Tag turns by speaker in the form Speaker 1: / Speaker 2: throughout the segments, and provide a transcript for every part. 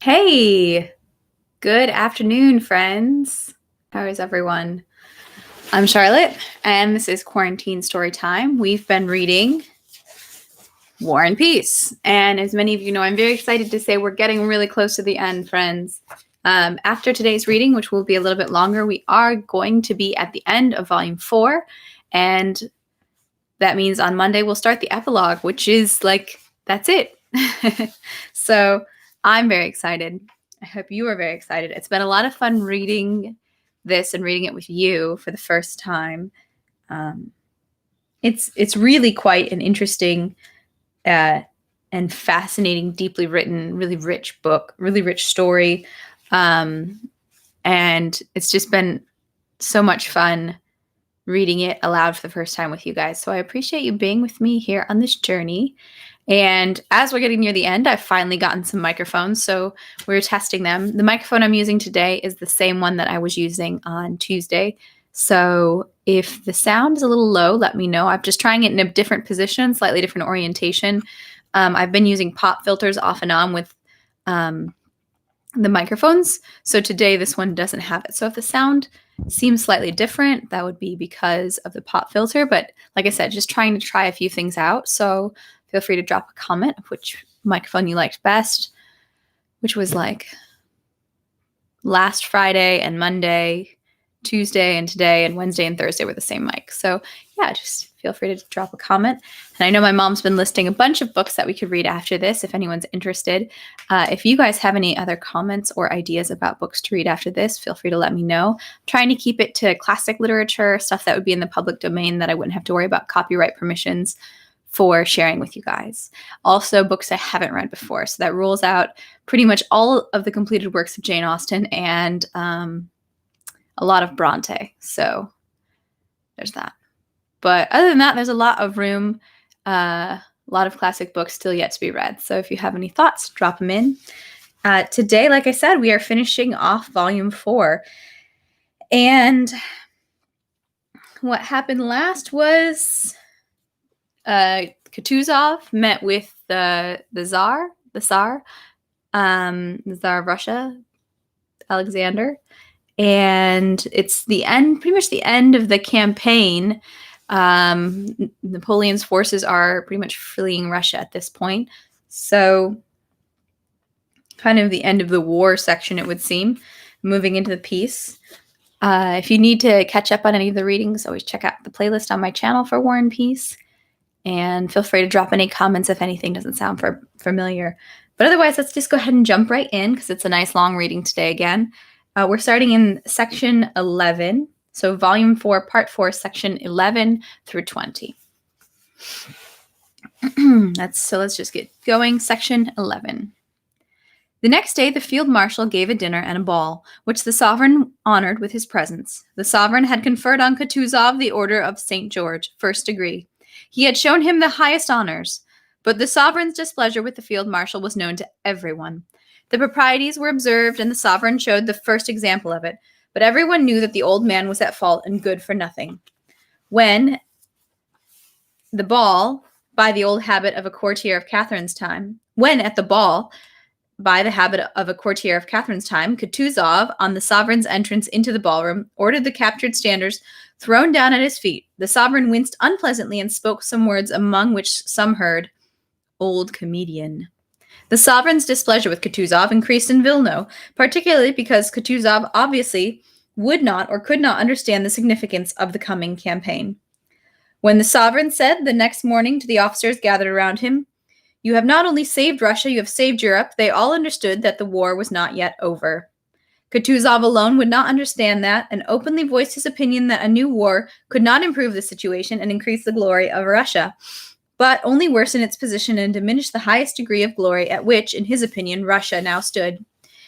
Speaker 1: Hey, good afternoon, friends. How is everyone? I'm Charlotte, and this is Quarantine Story Time. We've been reading War and Peace. And as many of you know, I'm very excited to say we're getting really close to the end, friends. After today's reading, which will be a little bit longer, we are going to be at the end of Volume 4. And that means on Monday we'll start the epilogue, which is that's it. So I'm very excited. I hope you are very excited. It's been a lot of fun reading this and reading it with you for the first time. It's really quite an interesting and fascinating, deeply written, really rich book, really rich story. And it's just been so much fun reading it aloud for the first time with you guys. So I appreciate you being with me here on this journey. And as we're getting near the end, I've finally gotten some microphones, so we're testing them. The microphone I'm using today is the same one that I was using on Tuesday. So if the sound is a little low, let me know. I'm just trying it in a different position, slightly different orientation. I've been using pop filters off and on with the microphones. So today this one doesn't have it. So if the sound seems slightly different, that would be because of the pop filter. But like I said, just trying to try a few things out. So feel free to drop a comment of which microphone you liked best, which was like last Friday and Monday, Tuesday and today, and Wednesday and Thursday were the same mic. So yeah, just feel free to drop a comment. And I know my mom's been listing a bunch of books that we could read after this if anyone's interested. If you guys have any other comments or ideas about books to read after this, feel free to let me know. I'm trying to keep it to classic literature, stuff that would be in the public domain that I wouldn't have to worry about copyright permissions for sharing with you guys. Also, books I haven't read before. So that rules out pretty much all of the completed works of Jane Austen and a lot of Bronte. So there's that. But other than that, there's a lot of room, a lot of classic books still yet to be read. So if you have any thoughts, drop them in. Today, like I said, we are finishing off Volume 4. And what happened last was Kutuzov met with the Tsar of Russia, Alexander. And it's the end, pretty much the end of the campaign. Napoleon's forces are pretty much fleeing Russia at this point. So kind of the end of the war section, it would seem, moving into the peace. If you need to catch up on any of the readings, always check out the playlist on my channel for War and Peace. And feel free to drop any comments if anything doesn't sound familiar. But otherwise, let's just go ahead and jump right in because it's a nice long reading today again. We're starting in section 11. So volume 4, part 4, section 11 through 20. So let's just get going. Section 11. The next day, the field marshal gave a dinner and a ball, which the sovereign honored with his presence. The sovereign had conferred on Kutuzov the Order of St. George, first degree. He had shown him the highest honors, but the sovereign's displeasure with the field marshal was known to everyone. The proprieties were observed, and the sovereign showed the first example of it, but everyone knew that the old man was at fault and good for nothing. When at the ball, by the habit of a courtier of Catherine's time, Kutuzov, on the sovereign's entrance into the ballroom, ordered the captured standards thrown down at his feet. The sovereign winced unpleasantly and spoke some words among which some heard, "Old comedian." The sovereign's displeasure with Kutuzov increased in Vilno, particularly because Kutuzov obviously would not or could not understand the significance of the coming campaign. When the sovereign said the next morning to the officers gathered around him, "You have not only saved Russia, you have saved Europe," they all understood that the war was not yet over. Kutuzov alone would not understand that, and openly voiced his opinion that a new war could not improve the situation and increase the glory of Russia, but only worsen its position and diminish the highest degree of glory at which, in his opinion, Russia now stood.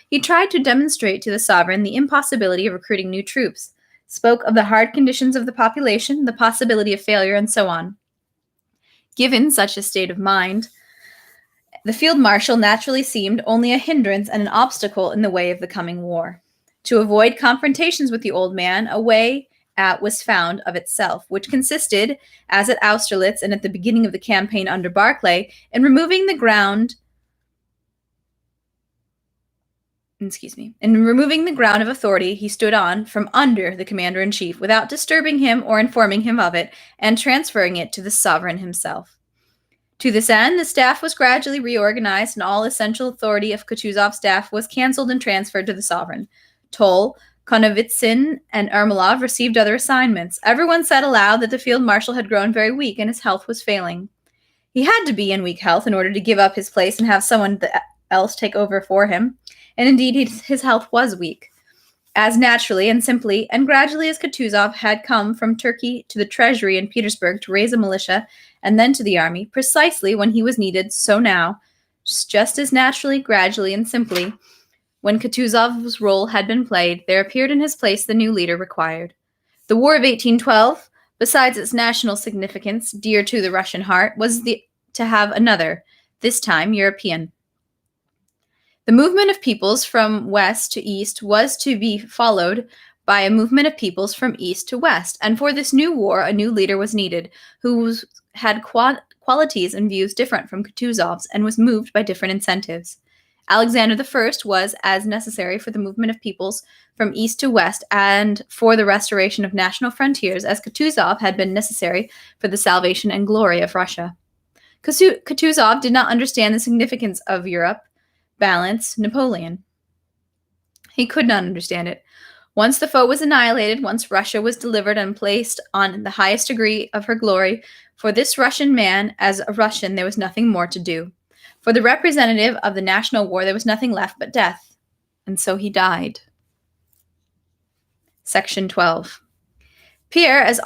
Speaker 1: He tried to demonstrate to the sovereign the impossibility of recruiting new troops, spoke of the hard conditions of the population, the possibility of failure, and so on. Given such a state of mind, the field marshal naturally seemed only a hindrance and an obstacle in the way of the coming war. To avoid confrontations with the old man, a way was found of itself, which consisted, as at Austerlitz and at the beginning of the campaign under Barclay, in removing the ground In removing the ground of authority he stood on from under the commander-in-chief without disturbing him or informing him of it, and transferring it to the sovereign himself. To this end, the staff was gradually reorganized, and all essential authority of Kutuzov's staff was canceled and transferred to the sovereign. Toll, Konovitsin, and Ermolov received other assignments. Everyone said aloud that the field marshal had grown very weak and his health was failing. He had to be in weak health in order to give up his place and have someone else take over for him. And indeed, his health was weak. As naturally and simply and gradually as Kutuzov had come from Turkey to the treasury in Petersburg to raise a militia and then to the army, precisely when he was needed, so now, just as naturally, gradually, and simply, when Kutuzov's role had been played, there appeared in his place the new leader required. The War of 1812, besides its national significance, dear to the Russian heart, was to have another, this time European. The movement of peoples from west to east was to be followed by a movement of peoples from east to west, and for this new war a new leader was needed, who had qualities and views different from Kutuzov's and was moved by different incentives. Alexander I was as necessary for the movement of peoples from east to west and for the restoration of national frontiers as Kutuzov had been necessary for the salvation and glory of Russia. Kutuzov did not understand the significance of Europe, balance, Napoleon. He could not understand it. Once the foe was annihilated, once Russia was delivered and placed on the highest degree of her glory, for this Russian man, as a Russian, there was nothing more to do. For the representative of the national war, there was nothing left but death. And so he died. Section 12. Pierre, as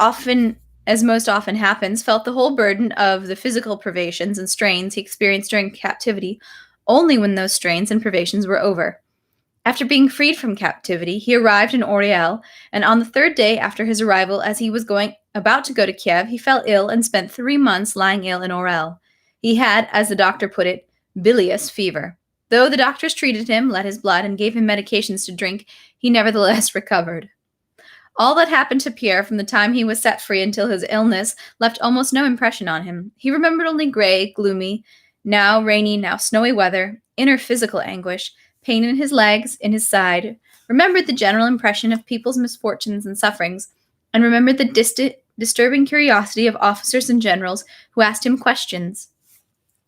Speaker 1: most often happens, felt the whole burden of the physical privations and strains he experienced during captivity only when those strains and privations were over. After being freed from captivity, he arrived in Orel, and on the third day after his arrival, as he was about to go to Kiev, he fell ill and spent 3 months lying ill in Orel. He had, as the doctor put it, bilious fever. Though the doctors treated him, let his blood, and gave him medications to drink, he nevertheless recovered. All that happened to Pierre from the time he was set free until his illness left almost no impression on him. He remembered only gray, gloomy, now rainy, now snowy weather, inner physical anguish, pain in his legs, in his side, remembered the general impression of people's misfortunes and sufferings, and remembered the disturbing curiosity of officers and generals who asked him questions.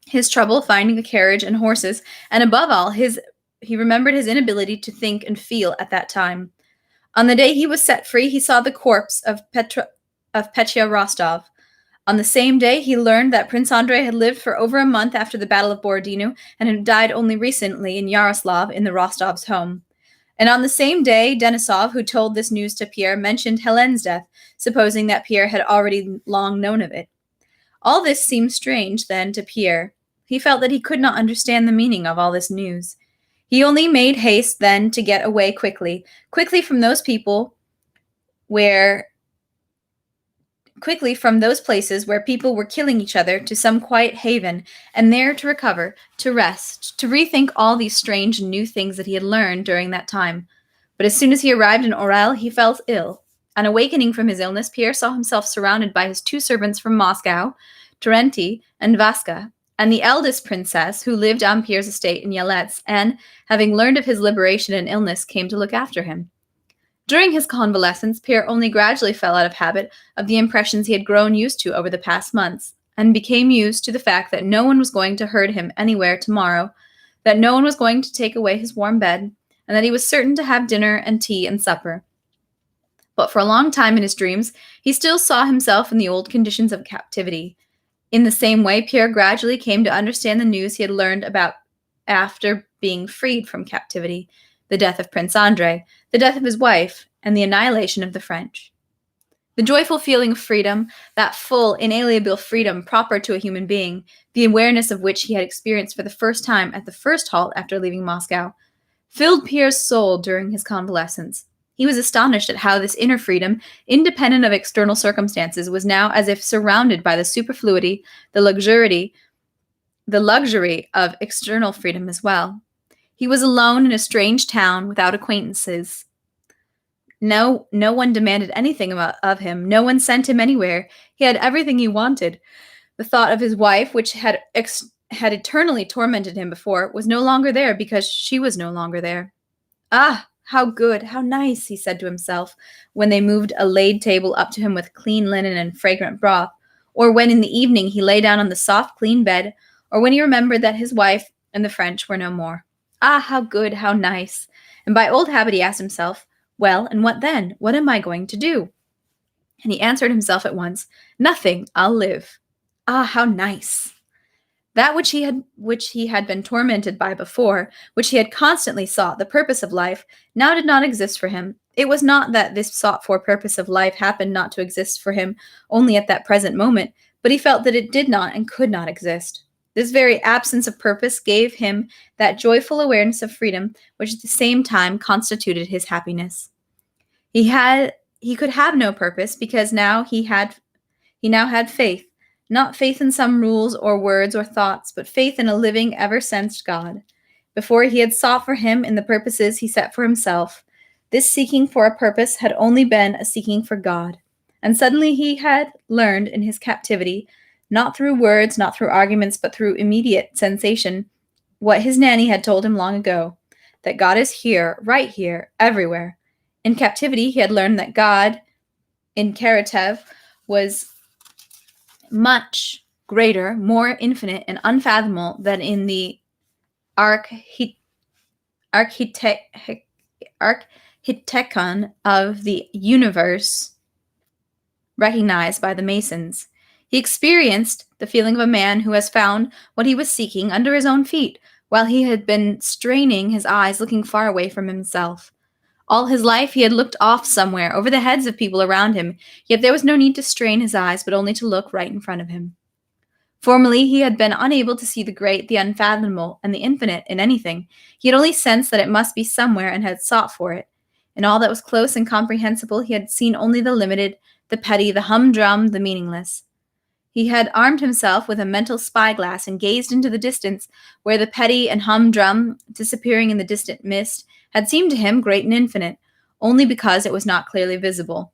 Speaker 1: His trouble finding a carriage and horses, and above all, he remembered his inability to think and feel at that time. On the day he was set free, he saw the corpse of Petya Rostov. On the same day, he learned that Prince Andrei had lived for over a month after the Battle of Borodino and had died only recently in Yaroslav in the Rostovs' home. And on the same day, Denisov, who told this news to Pierre, mentioned Helene's death, supposing that Pierre had already long known of it. All this seemed strange, then, to Pierre. He felt that he could not understand the meaning of all this news. He only made haste, then, to get away quickly from those places where people were killing each other, to some quiet haven, and there to recover, to rest, to rethink all these strange and new things that he had learned during that time. But as soon as he arrived in Orel, he felt ill. On awakening from his illness, Pierre saw himself surrounded by his 2 servants from Moscow, Terenti and Vaska, and the eldest princess, who lived on Pierre's estate in Yelets, and, having learned of his liberation and illness, came to look after him. During his convalescence, Pierre only gradually fell out of habit of the impressions he had grown used to over the past months, and became used to the fact that no one was going to hurt him anywhere tomorrow, that no one was going to take away his warm bed, and that he was certain to have dinner and tea and supper. But for a long time in his dreams, he still saw himself in the old conditions of captivity. In the same way, Pierre gradually came to understand the news he had learned about after being freed from captivity, the death of Prince Andrei, the death of his wife, and the annihilation of the French. The joyful feeling of freedom, that full, inalienable freedom proper to a human being, the awareness of which he had experienced for the first time at the first halt after leaving Moscow, filled Pierre's soul during his convalescence. He was astonished at how this inner freedom, independent of external circumstances, was now as if surrounded by the superfluity, the luxury of external freedom as well. He was alone in a strange town without acquaintances. No one demanded anything of him. No one sent him anywhere. He had everything he wanted. The thought of his wife, which had eternally tormented him before, was no longer there because she was no longer there. Ah, how good, how nice, he said to himself, when they moved a laid table up to him with clean linen and fragrant broth, or when in the evening he lay down on the soft, clean bed, or when he remembered that his wife and the French were no more. Ah, how good, how nice. And by old habit he asked himself, well, and what then? What am I going to do? And he answered himself at once, nothing, I'll live. Ah, how nice. That which he had been tormented by before, which he had constantly sought, the purpose of life, now did not exist for him. It was not that this sought-for purpose of life happened not to exist for him only at that present moment, but he felt that it did not and could not exist. This very absence of purpose gave him that joyful awareness of freedom which at the same time constituted his happiness. He could have no purpose because he now had faith, not faith in some rules or words or thoughts, but faith in a living, ever-sensed God. Before he had sought for him in the purposes he set for himself, this seeking for a purpose had only been a seeking for God. And suddenly he had learned in his captivity, not through words, not through arguments, but through immediate sensation, what his nanny had told him long ago, that God is here, right here, everywhere. In captivity, he had learned that God, in Karatev, was much greater, more infinite, and unfathomable than in the architecton of the universe recognized by the Masons. He experienced the feeling of a man who has found what he was seeking under his own feet, while he had been straining his eyes looking far away from himself. All his life he had looked off somewhere, over the heads of people around him, yet there was no need to strain his eyes, but only to look right in front of him. Formerly he had been unable to see the great, the unfathomable, and the infinite in anything. He had only sensed that it must be somewhere and had sought for it. In all that was close and comprehensible he had seen only the limited, the petty, the humdrum, the meaningless. He had armed himself with a mental spyglass and gazed into the distance, where the petty and humdrum, disappearing in the distant mist, had seemed to him great and infinite, only because it was not clearly visible.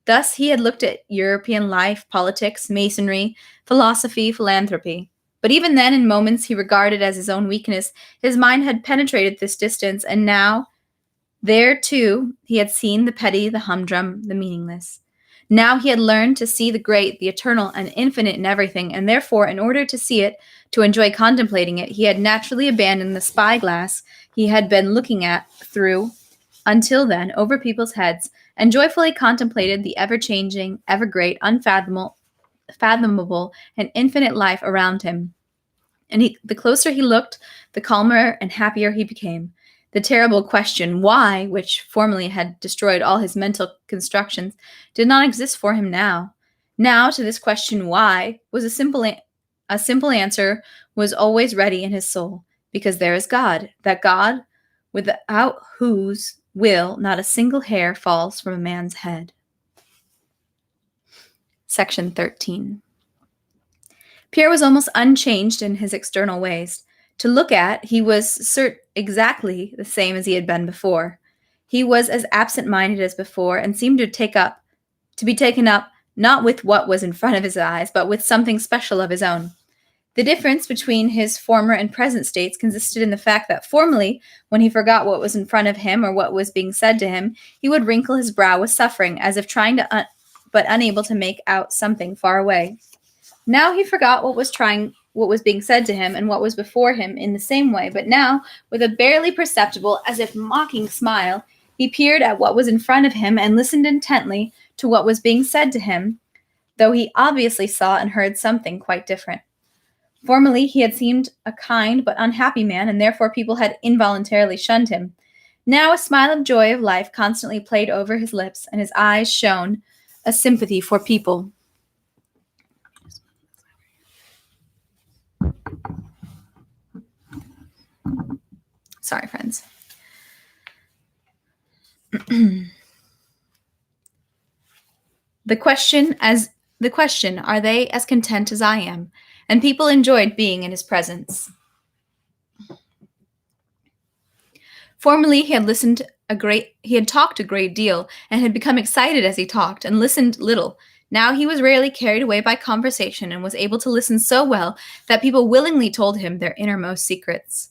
Speaker 1: Thus he had looked at European life, politics, masonry, philosophy, philanthropy. But even then, in moments he regarded as his own weakness, his mind had penetrated this distance, and now, there too, he had seen the petty, the humdrum, the meaningless. Now he had learned to see the great, the eternal, and infinite in everything, and therefore, in order to see it, to enjoy contemplating it, he had naturally abandoned the spyglass he had been looking at through, until then, over people's heads, and joyfully contemplated the ever-changing, ever-great, unfathomable, and infinite life around him. And the closer he looked, the calmer and happier he became. The terrible question, why, which formerly had destroyed all his mental constructions, did not exist for him now. Now, to this question, why, was a simple answer was always ready in his soul, because there is God, that God, without whose will not a single hair falls from a man's head. Section 13. Pierre was almost unchanged in his external ways. To look at, he was exactly the same as he had been before. He was as absent-minded as before, and seemed to be taken up not with what was in front of his eyes, but with something special of his own. The difference between his former and present states consisted in the fact that formerly, when he forgot what was in front of him or what was being said to him, he would wrinkle his brow with suffering, as if trying to, but unable to make out something far away. Now he forgot what was being said to him and what was before him in the same way, but now, with a barely perceptible, as if mocking smile, he peered at what was in front of him and listened intently to what was being said to him, though he obviously saw and heard something quite different. Formerly he had seemed a kind but unhappy man, and therefore people had involuntarily shunned him. Now a smile of joy of life constantly played over his lips, and his eyes shone a sympathy for people. Sorry, friends. The question, are they as content as I am? And people enjoyed being in his presence. Formerly he had talked a great deal, and had become excited as he talked, and listened little. Now he was rarely carried away by conversation, and was able to listen so well that people willingly told him their innermost secrets.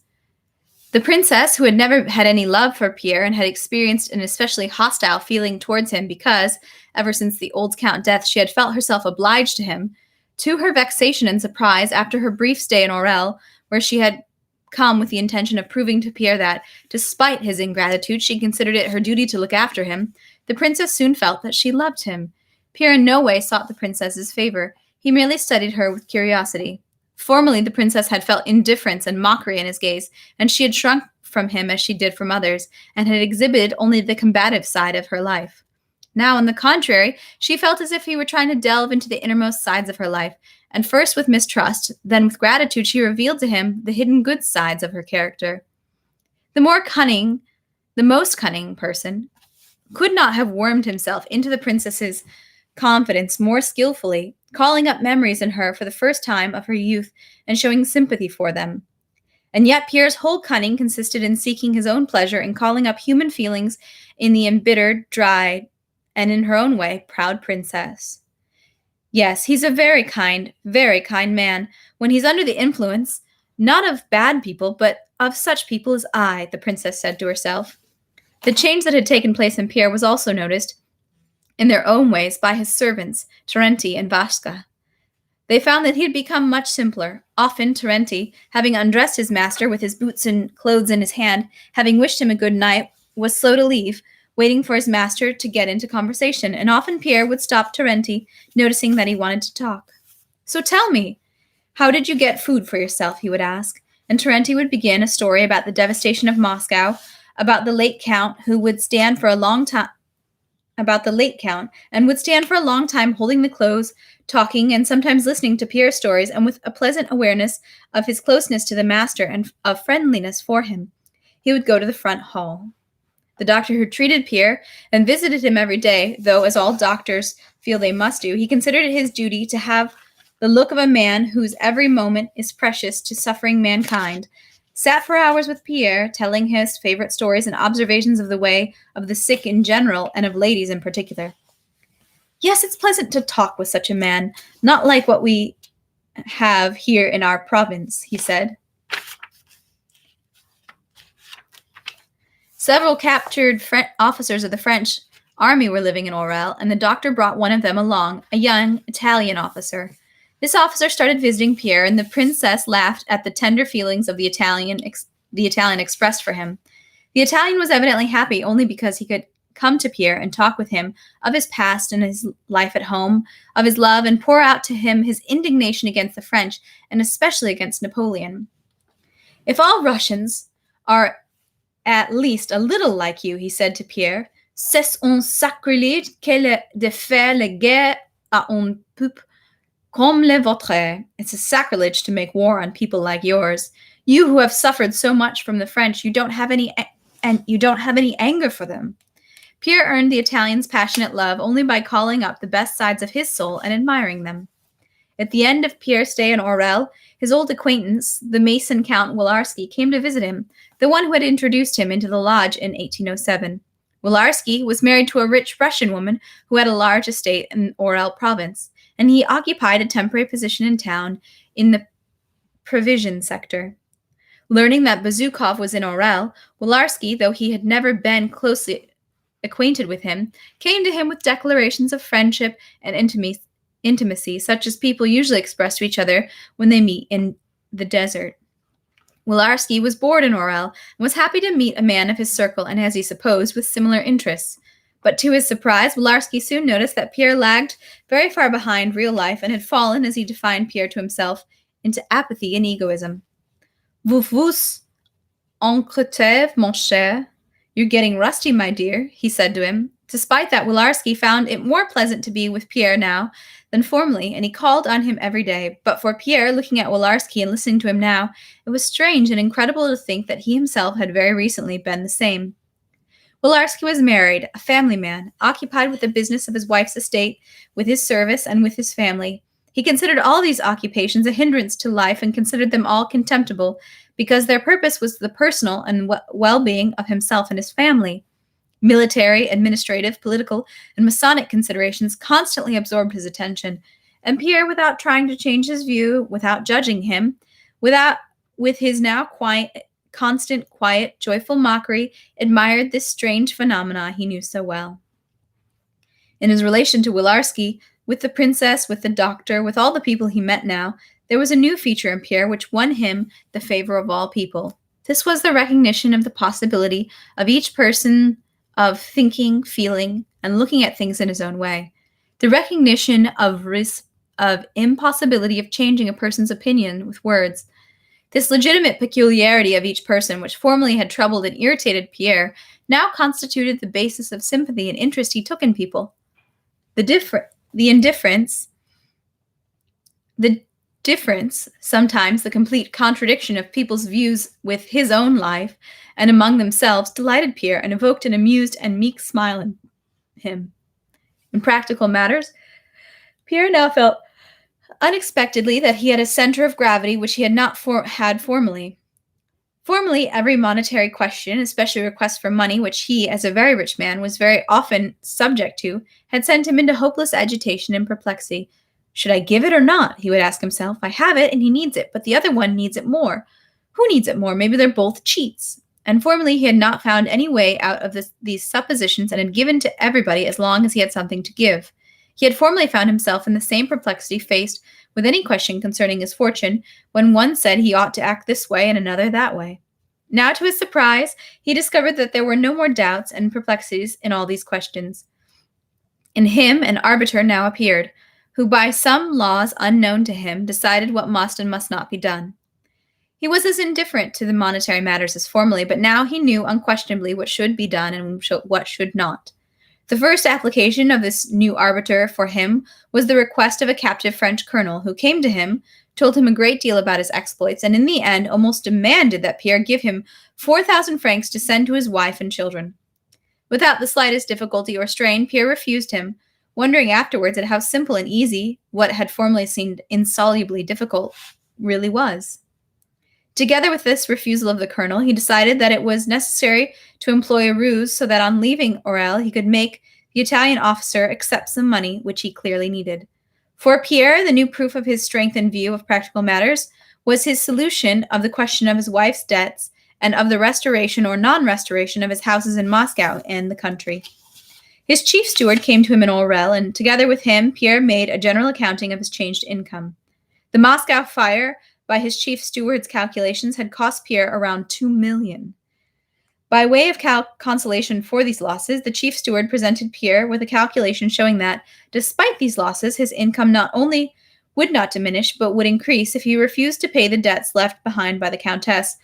Speaker 1: The princess, who had never had any love for Pierre and had experienced an especially hostile feeling towards him because, ever since the old count's death, she had felt herself obliged to him, to her vexation and surprise, after her brief stay in Orel, where she had come with the intention of proving to Pierre that, despite his ingratitude, she considered it her duty to look after him, the princess soon felt that she loved him. Pierre in no way sought the princess's favor. He merely studied her with curiosity. Formerly, the princess had felt indifference and mockery in his gaze, and she had shrunk from him as she did from others, and had exhibited only the combative side of her life. Now, on the contrary, she felt as if he were trying to delve into the innermost sides of her life, and first with mistrust, then with gratitude, she revealed to him the hidden good sides of her character. The most cunning person could not have wormed himself into the princess's confidence more skillfully, calling up memories in her for the first time of her youth and showing sympathy for them. And yet Pierre's whole cunning consisted in seeking his own pleasure and calling up human feelings in the embittered, dry, and in her own way, proud princess. Yes, he's a very kind man when he's under the influence, not of bad people, but of such people as I, the princess said to herself. The change that had taken place in Pierre was also noticed, in their own ways, by his servants, Terenti and Vaska. They found that he had become much simpler. Often, Terenti, having undressed his master with his boots and clothes in his hand, having wished him a good night, was slow to leave, waiting for his master to get into conversation, and often Pierre would stop Terenti, noticing that he wanted to talk. "So tell me, how did you get food for yourself?" he would ask, and Terenti would begin a story about the devastation of Moscow, about the late count who would stand for a long time holding the clothes, talking, and sometimes listening to Pierre's stories, and with a pleasant awareness of his closeness to the master and of friendliness for him, he would go to the front hall. The doctor who treated Pierre and visited him every day, though, as all doctors feel they must do, he considered it his duty to have the look of a man whose every moment is precious to suffering mankind, sat for hours with Pierre, telling his favorite stories and observations of the way of the sick in general and of ladies in particular. "Yes, it's pleasant to talk with such a man, not like what we have here in our province," he said. Several captured officers of the French army were living in Orel, and the doctor brought one of them along, a young Italian officer. This officer started visiting Pierre, and the princess laughed at the tender feelings of the Italian expressed for him. The Italian was evidently happy only because he could come to Pierre and talk with him of his past and his life at home, of his love, and pour out to him his indignation against the French, and especially against Napoleon. "If all Russians are at least a little like you," he said to Pierre, "c'est un sacrilège de faire la guerre à un peuple comme le vôtre. It's a sacrilege to make war on people like yours. You who have suffered so much from the French, you don't have any anger for them." Pierre earned the Italian's passionate love only by calling up the best sides of his soul and admiring them. At the end of Pierre's stay in Orel, his old acquaintance, the Mason Count Wilarski, came to visit him, the one who had introduced him into the lodge in 1807. Wilarski was married to a rich Russian woman who had a large estate in Orel province, and he occupied a temporary position in town in the provision sector. Learning that Bezukhov was in Orel, Wilarski, though he had never been closely acquainted with him, came to him with declarations of friendship and intimacy, such as people usually express to each other when they meet in the desert. Wilarski was bored in Orel and was happy to meet a man of his circle and, as he supposed, with similar interests. But to his surprise, Wilarski soon noticed that Pierre lagged very far behind real life and had fallen, as he defined Pierre to himself, into apathy and egoism. "Vous vous encroutez, mon cher. You're getting rusty, my dear," he said to him. Despite that, Wilarski found it more pleasant to be with Pierre now than formerly, and he called on him every day. But for Pierre, looking at Wilarski and listening to him now, it was strange and incredible to think that he himself had very recently been the same. Wilarski was married, a family man, occupied with the business of his wife's estate, with his service, and with his family. He considered all these occupations a hindrance to life and considered them all contemptible, because their purpose was the personal and well-being of himself and his family. Military, administrative, political, and Masonic considerations constantly absorbed his attention, and Pierre, without trying to change his view, without judging him, with his now quiet constant, quiet, joyful mockery, admired this strange phenomena he knew so well. In his relation to Wilarski, with the princess, with the doctor, with all the people he met now, there was a new feature in Pierre which won him the favor of all people. This was the recognition of the possibility of each person of thinking, feeling, and looking at things in his own way. The recognition of impossibility of changing a person's opinion with words. This legitimate peculiarity of each person, which formerly had troubled and irritated Pierre, now constituted the basis of sympathy and interest he took in people. The difference, sometimes the complete contradiction of people's views with his own life and among themselves, delighted Pierre and evoked an amused and meek smile in him. In practical matters, Pierre now felt unexpectedly that he had a center of gravity which he had not had formerly. Formerly, every monetary question, especially requests for money, which he, as a very rich man, was very often subject to, had sent him into hopeless agitation and perplexity. Should I give it or not? He would ask himself. I have it, and he needs it, but the other one needs it more. Who needs it more? Maybe they're both cheats. And formerly, he had not found any way out of these suppositions and had given to everybody as long as he had something to give. He had formerly found himself in the same perplexity faced with any question concerning his fortune, when one said he ought to act this way and another that way. Now, to his surprise, he discovered that there were no more doubts and perplexities in all these questions. In him, an arbiter now appeared, who by some laws unknown to him decided what must and must not be done. He was as indifferent to the monetary matters as formerly, but now he knew unquestionably what should be done and what should not. The first application of this new arbiter for him was the request of a captive French colonel, who came to him, told him a great deal about his exploits, and in the end almost demanded that Pierre give him 4,000 francs to send to his wife and children. Without the slightest difficulty or strain, Pierre refused him, wondering afterwards at how simple and easy what had formerly seemed insolubly difficult really was. Together with this refusal of the colonel, he decided that it was necessary to employ a ruse so that on leaving Orel he could make the Italian officer accept some money which he clearly needed. For Pierre, the new proof of his strength in view of practical matters was his solution of the question of his wife's debts and of the restoration or non-restoration of his houses in Moscow and the country. His chief steward came to him in Orel, and together with him, Pierre made a general accounting of his changed income. The Moscow fire, by his chief steward's calculations, had cost Pierre around 2 million. By way of consolation for these losses, the chief steward presented Pierre with a calculation showing that, despite these losses, his income not only would not diminish, but would increase if he refused to pay the debts left behind by the countess,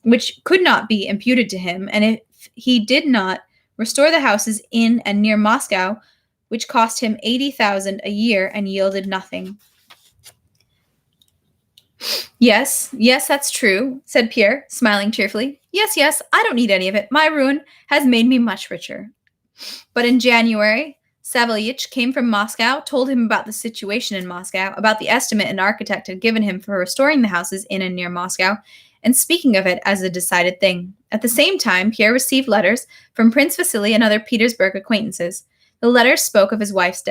Speaker 1: which could not be imputed to him, and if he did not restore the houses in and near Moscow, which cost him 80,000 a year and yielded nothing. Yes, that's true, said Pierre, smiling cheerfully. Yes, I don't need any of it. My ruin has made me much richer. But in January, Savelich came from Moscow, told him about the situation in Moscow, about the estimate an architect had given him for restoring the houses in and near Moscow, and speaking of it as a decided thing. At the same time, Pierre received letters from Prince Vasily and other Petersburg acquaintances. The letters spoke of his wife's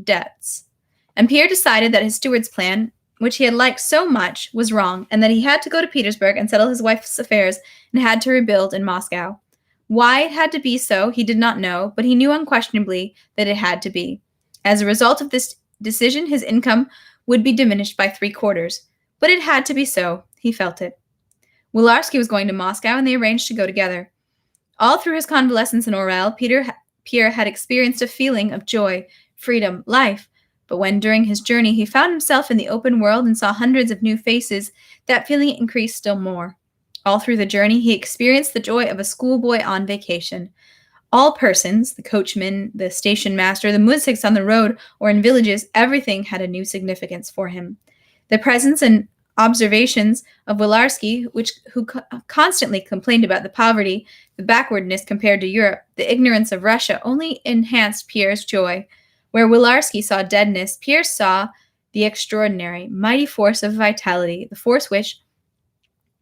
Speaker 1: debts. And Pierre decided that his steward's plan, which he had liked so much, was wrong, and that he had to go to Petersburg and settle his wife's affairs and had to rebuild in Moscow. Why it had to be so, he did not know, but he knew unquestionably that it had to be. As a result of this decision, his income would be diminished by 3/4. But it had to be so. He felt it. Wilarski was going to Moscow, and they arranged to go together. All through his convalescence in Orel, Pierre had experienced a feeling of joy, freedom, life. But when, during his journey, he found himself in the open world and saw hundreds of new faces, that feeling increased still more. All through the journey, he experienced the joy of a schoolboy on vacation. All persons, the coachman, the station master, the muzhiks on the road or in villages, everything had a new significance for him. The presence and observations of Wilarski, who constantly complained about the poverty, the backwardness compared to Europe, the ignorance of Russia, only enhanced Pierre's joy. Where Wilarski saw deadness, Pierre saw the extraordinary, mighty force of vitality, the force which,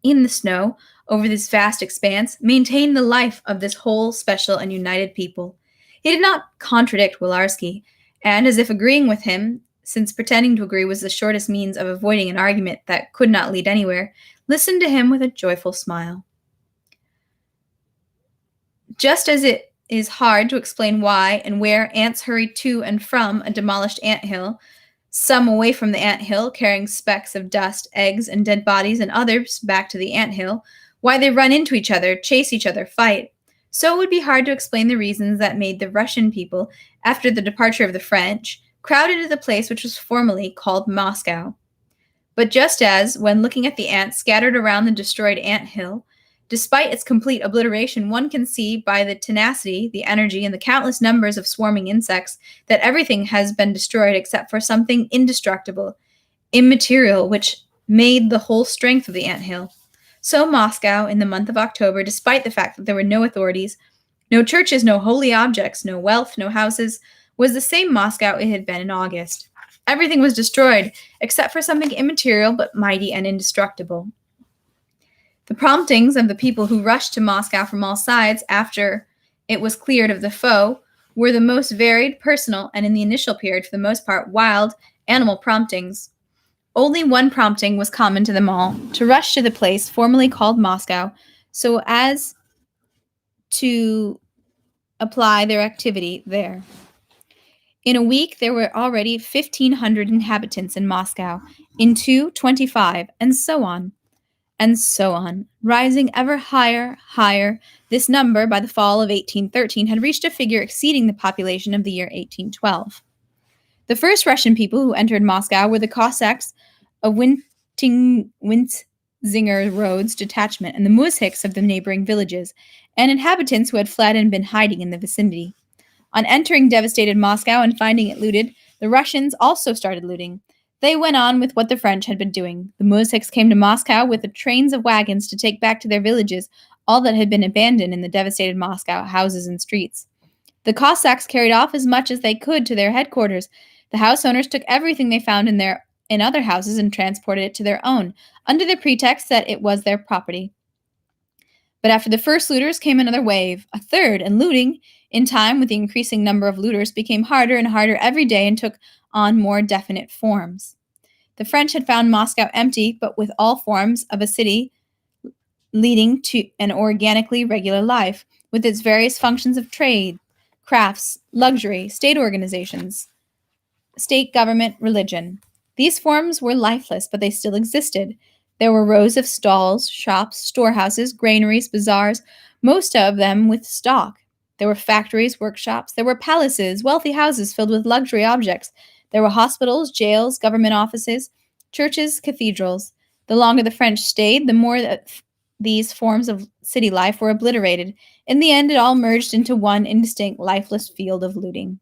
Speaker 1: in the snow, over this vast expanse, maintained the life of this whole special and united people. He did not contradict Wilarski, and, as if agreeing with him, since pretending to agree was the shortest means of avoiding an argument that could not lead anywhere, listened to him with a joyful smile. Just as it is hard to explain why and where ants hurry to and from a demolished anthill, some away from the anthill carrying specks of dust, eggs, and dead bodies, and others back to the anthill, why they run into each other, chase each other, fight. So it would be hard to explain the reasons that made the Russian people, after the departure of the French, crowd into the place which was formerly called Moscow. But just as, when looking at the ants scattered around the destroyed anthill, despite its complete obliteration, one can see by the tenacity, the energy, and the countless numbers of swarming insects that everything has been destroyed except for something indestructible, immaterial, which made the whole strength of the anthill. So Moscow, in the month of October, despite the fact that there were no authorities, no churches, no holy objects, no wealth, no houses, was the same Moscow it had been in August. Everything was destroyed, except for something immaterial but mighty and indestructible. The promptings of the people who rushed to Moscow from all sides after it was cleared of the foe were the most varied, personal, and in the initial period, for the most part, wild, animal promptings. Only one prompting was common to them all, to rush to the place formerly called Moscow, so as to apply their activity there. In a week, there were already 1,500 inhabitants in Moscow, in 25, and so on, rising ever higher, higher. This number, by the fall of 1813, had reached a figure exceeding the population of the year 1812. The first Russian people who entered Moscow were the Cossacks of Wintzinger Road's detachment and the Muzhiks of the neighboring villages, and inhabitants who had fled and been hiding in the vicinity. On entering devastated Moscow and finding it looted, the Russians also started looting. They went on with what the French had been doing. The Muzhiks came to Moscow with the trains of wagons to take back to their villages all that had been abandoned in the devastated Moscow houses and streets. The Cossacks carried off as much as they could to their headquarters. The house owners took everything they found in other houses and transported it to their own, under the pretext that it was their property. But after the first looters came another wave, a third, and looting, in time with the increasing number of looters, became harder and harder every day and took on more definite forms. The French had found Moscow empty, but with all forms of a city leading to an organically regular life, with its various functions of trade, crafts, luxury, state organizations, state government, religion. These forms were lifeless, but they still existed. There were rows of stalls, shops, storehouses, granaries, bazaars, most of them with stock. There were factories, workshops. There were palaces, wealthy houses filled with luxury objects. There were hospitals, jails, government offices, churches, cathedrals. The longer the French stayed, the more that these forms of city life were obliterated. In the end, it all merged into one indistinct, lifeless field of looting.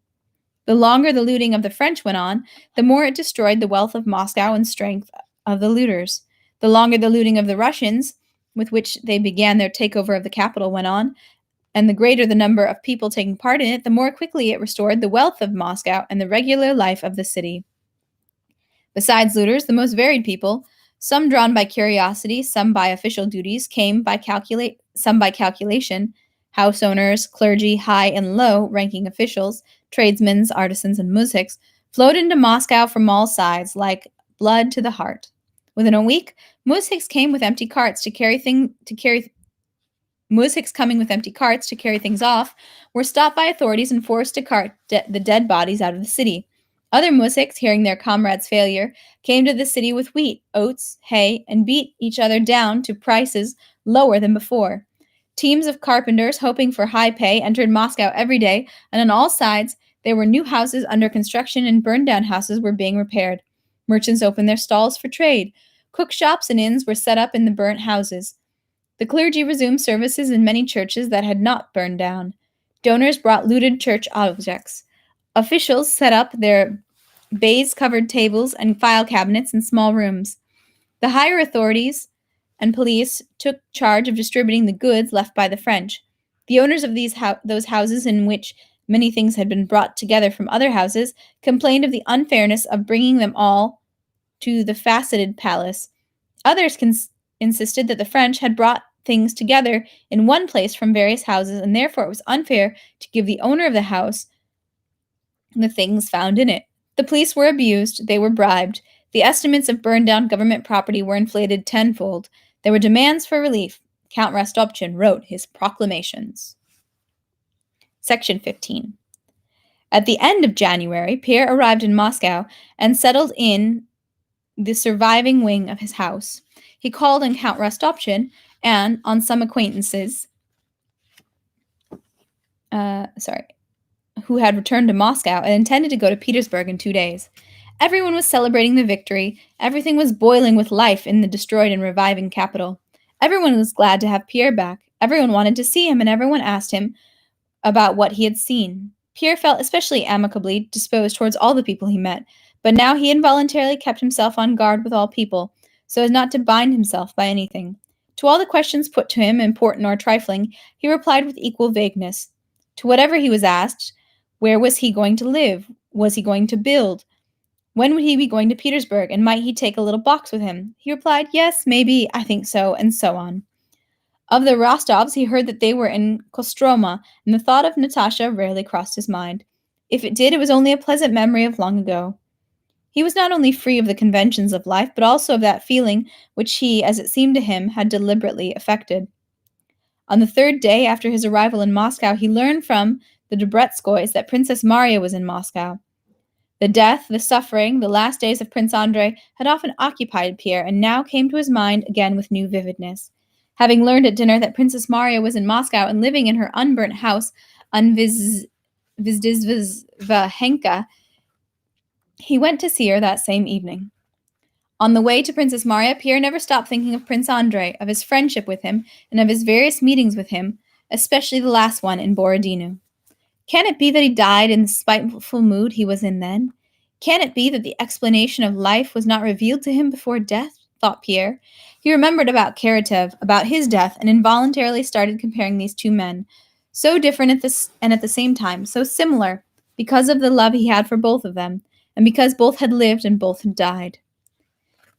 Speaker 1: The longer the looting of the French went on, the more it destroyed the wealth of Moscow and strength of the looters. The longer the looting of the Russians, with which they began their takeover of the capital, went on, and the greater the number of people taking part in it, the more quickly it restored the wealth of Moscow and the regular life of the city. Besides looters, the most varied people, some drawn by curiosity, some by official duties, some by calculation, house owners, clergy, high and low ranking officials, tradesmen, artisans, and muzhiks, flowed into Moscow from all sides like blood to the heart. Within a week, muzhiks came with empty carts Muzhiks coming with empty carts to carry things off were stopped by authorities and forced to cart the dead bodies out of the city. Other muzhiks, hearing their comrades' failure, came to the city with wheat, oats, hay, and beat each other down to prices lower than before. Teams of carpenters, hoping for high pay, entered Moscow every day, and on all sides there were new houses under construction and burned-down houses were being repaired. Merchants opened their stalls for trade. Cook shops and inns were set up in the burnt houses. The clergy resumed services in many churches that had not burned down. Donors brought looted church objects. Officials set up their baize-covered tables and file cabinets in small rooms. The higher authorities and police took charge of distributing the goods left by the French. The owners of those houses in which many things had been brought together from other houses complained of the unfairness of bringing them all to the faceted palace. Others insisted that the French had brought things together in one place from various houses, and therefore it was unfair to give the owner of the house the things found in it. The police were abused, they were bribed. The estimates of burned-down government property were inflated tenfold. There were demands for relief. Count Rostopchin wrote his proclamations. Section 15. At the end of January, Pierre arrived in Moscow and settled in the surviving wing of his house. He called on Count Rostopchin and on some acquaintances, who had returned to Moscow and intended to go to Petersburg in 2 days. Everyone was celebrating the victory. Everything was boiling with life in the destroyed and reviving capital. Everyone was glad to have Pierre back. Everyone wanted to see him, and everyone asked him about what he had seen. Pierre felt especially amicably disposed towards all the people he met, but now he involuntarily kept himself on guard with all people, so as not to bind himself by anything. To all the questions put to him, important or trifling, he replied with equal vagueness. To whatever he was asked, where was he going to live? Was he going to build? When would he be going to Petersburg, and might he take a little box with him? He replied, yes, maybe, I think so, and so on. Of the Rostovs, he heard that they were in Kostroma, and the thought of Natasha rarely crossed his mind. If it did, it was only a pleasant memory of long ago. He was not only free of the conventions of life, but also of that feeling which he, as it seemed to him, had deliberately affected. On the 3rd day after his arrival in Moscow, he learned from the Drubetskoys that Princess Maria was in Moscow. The death, the suffering, the last days of Prince Andrei had often occupied Pierre, and now came to his mind again with new vividness. Having learned at dinner that Princess Maria was in Moscow and living in her unburnt house on Vzdizvahenka, he went to see her that same evening. On the way to Princess Maria, Pierre never stopped thinking of Prince Andrei, of his friendship with him, and of his various meetings with him, especially the last one in Borodino. Can it be that he died in the spiteful mood he was in then? Can it be that the explanation of life was not revealed to him before death? Thought Pierre. He remembered about Karatev, about his death, and involuntarily started comparing these two men, so different at the same time, so similar, because of the love he had for both of them, and because both had lived and both had died.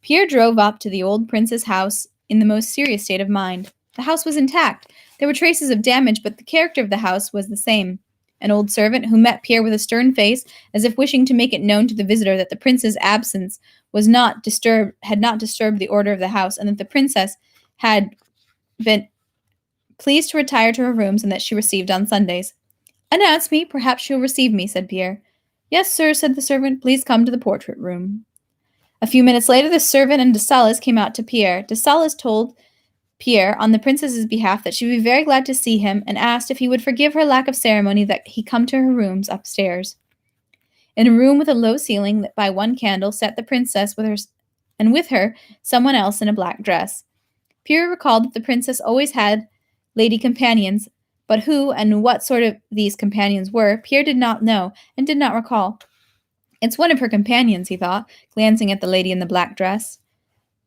Speaker 1: Pierre drove up to the old prince's house in the most serious state of mind. The house was intact. There were traces of damage, but the character of the house was the same. An old servant who met Pierre with a stern face, as if wishing to make it known to the visitor that the prince's absence had not disturbed the order of the house, and that the princess had been pleased to retire to her rooms, and that she received on Sundays. Announce me, perhaps she will receive me, said Pierre. Yes, sir, said the servant. Please come to the portrait room. A few minutes later, the servant and Dessalles came out to Pierre. Dessalles told Pierre, on the princess's behalf, that she would be very glad to see him, and asked if he would forgive her lack of ceremony that he come to her rooms upstairs. In a room with a low ceiling, lit by one candle, sat the princess with her someone else in a black dress. Pierre recalled that the princess always had lady companions, but who and what sort of these companions were, Pierre did not know and did not recall. It's one of her companions, he thought, glancing at the lady in the black dress.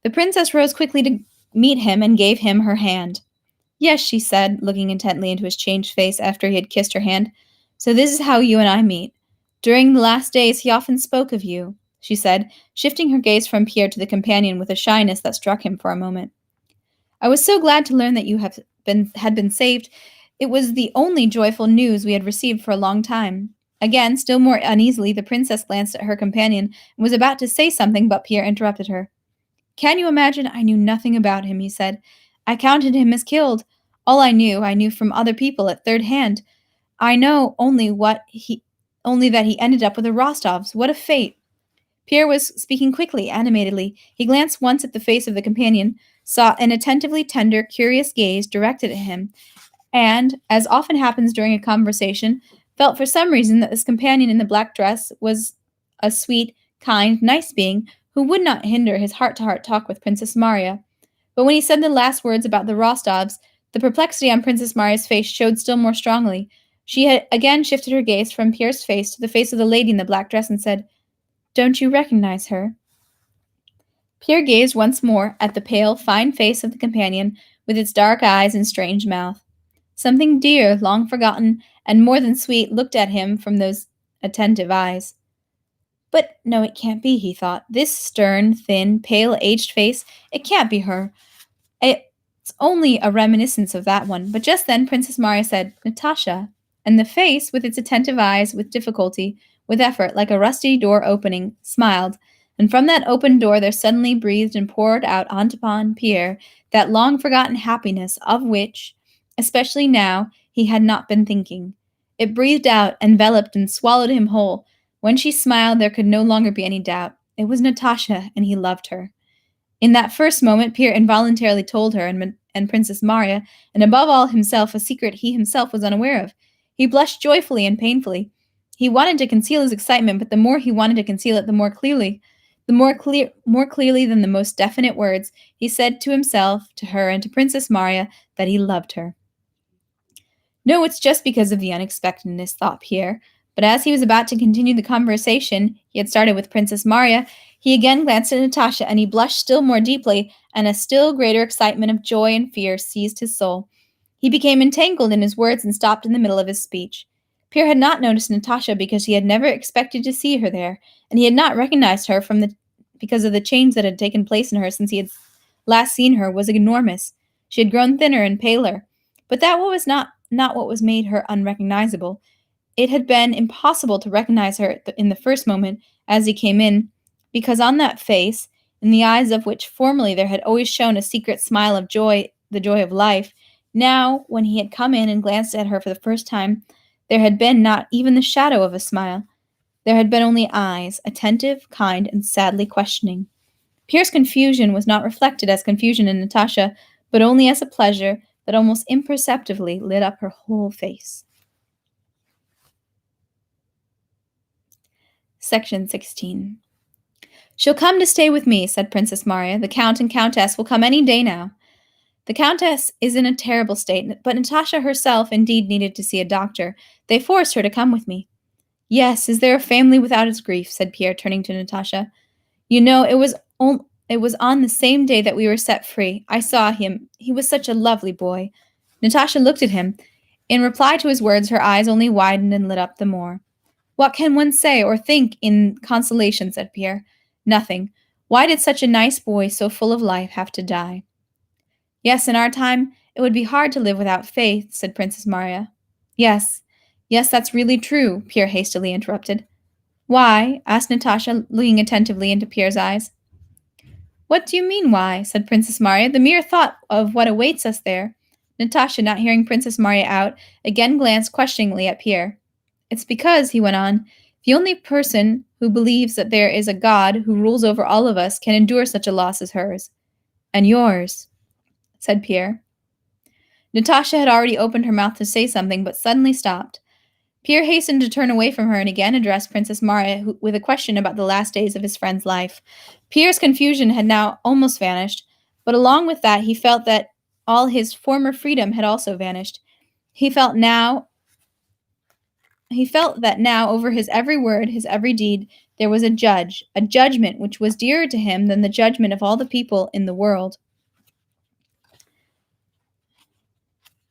Speaker 1: The princess rose quickly to meet him and gave him her hand. Yes, she said, looking intently into his changed face after he had kissed her hand. So this is how you and I meet. During the last days he often spoke of you, she said, shifting her gaze from Pierre to the companion with a shyness that struck him for a moment. I was so glad to learn that you had been saved. It was the only joyful news we had received for a long time. Again, still more uneasily, the princess glanced at her companion and was about to say something, but Pierre interrupted her. Can you imagine? I knew nothing about him, he said. I counted him as killed. All I knew from other people at third hand. I know only that he ended up with the Rostovs. What a fate! Pierre was speaking quickly, animatedly. He glanced once at the face of the companion, saw an attentively tender, curious gaze directed at him, and, as often happens during a conversation, felt for some reason that this companion in the black dress was a sweet, kind, nice being who would not hinder his heart-to-heart talk with Princess Maria. But when he said the last words about the Rostovs, the perplexity on Princess Maria's face showed still more strongly. She had again shifted her gaze from Pierre's face to the face of the lady in the black dress and said, Don't you recognize her? Pierre gazed once more at the pale, fine face of the companion with its dark eyes and strange mouth. Something dear, long forgotten, and more than sweet looked at him from those attentive eyes. But no, it can't be, he thought. This stern, thin, pale, aged face, it can't be her. It's only a reminiscence of that one. But just then Princess Maria said, Natasha, and the face, with its attentive eyes, with difficulty, with effort, like a rusty door opening, smiled, and from that open door there suddenly breathed and poured out upon Pierre that long-forgotten happiness of which, especially now, he had not been thinking. It breathed out, enveloped, and swallowed him whole. When she smiled, there could no longer be any doubt. It was Natasha, and he loved her. In that first moment, Pierre involuntarily told her and Princess Maria, and above all himself, a secret he himself was unaware of. He blushed joyfully and painfully. He wanted to conceal his excitement, but the more he wanted to conceal it, more clearly than the most definite words, he said to himself, to her, and to Princess Maria that he loved her. No, it's just because of the unexpectedness, thought Pierre. But as he was about to continue the conversation he had started with Princess Maria, he again glanced at Natasha, and he blushed still more deeply, and a still greater excitement of joy and fear seized his soul. He became entangled in his words and stopped in the middle of his speech. Pierre had not noticed Natasha because he had never expected to see her there, and he had not recognized her because of the change that had taken place in her since he had last seen her was enormous. She had grown thinner and paler. But that was not what was made her unrecognizable. It had been impossible to recognize her in the first moment as he came in, because on that face, in the eyes of which formerly there had always shone a secret smile of joy, the joy of life, now, when he had come in and glanced at her for the first time, there had been not even the shadow of a smile. There had been only eyes, attentive, kind, and sadly questioning. Pierre's confusion was not reflected as confusion in Natasha, but only as a pleasure that almost imperceptibly lit up her whole face. Section 16. She'll come to stay with me, said Princess Maria. The Count and Countess will come any day now. The Countess is in a terrible state, but Natasha herself indeed needed to see a doctor. They forced her to come with me. Yes, is there a family without its grief, said Pierre, turning to Natasha. You know, it was on the same day that we were set free. I saw him. He was such a lovely boy. Natasha looked at him. In reply to his words, her eyes only widened and lit up the more. What can one say or think in consolation, said Pierre. Nothing. Why did such a nice boy, so full of life, have to die? Yes, in our time, it would be hard to live without faith, said Princess Maria. Yes, that's really true, Pierre hastily interrupted. Why? Asked Natasha, looking attentively into Pierre's eyes. What do you mean, why? Said Princess Maria. The mere thought of what awaits us there. Natasha, not hearing Princess Maria out, again glanced questioningly at Pierre. It's because, he went on, the only person who believes that there is a God who rules over all of us can endure such a loss as hers. And yours, said Pierre. Natasha had already opened her mouth to say something, but suddenly stopped. Pierre hastened to turn away from her and again addressed Princess Maria with a question about the last days of his friend's life. Pierre's confusion had now almost vanished, but along with that he felt that all his former freedom had also vanished. He felt that now over his every word, his every deed, there was a judgment which was dearer to him than the judgment of all the people in the world.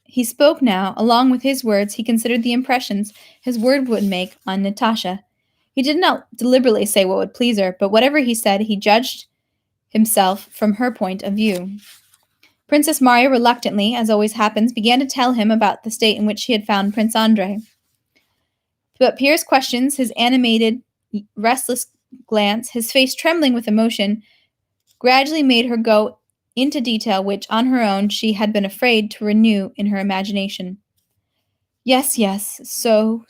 Speaker 1: He spoke now. Along with his words, he considered the impressions his word would make on Natasha. He did not deliberately say what would please her, but whatever he said, he judged himself from her point of view. Princess Maria reluctantly, as always happens, began to tell him about the state in which she had found Prince Andrei. But Pierre's questions, his animated, restless glance, his face trembling with emotion, gradually made her go into detail which, on her own, she had been afraid to renew in her imagination. Yes, so,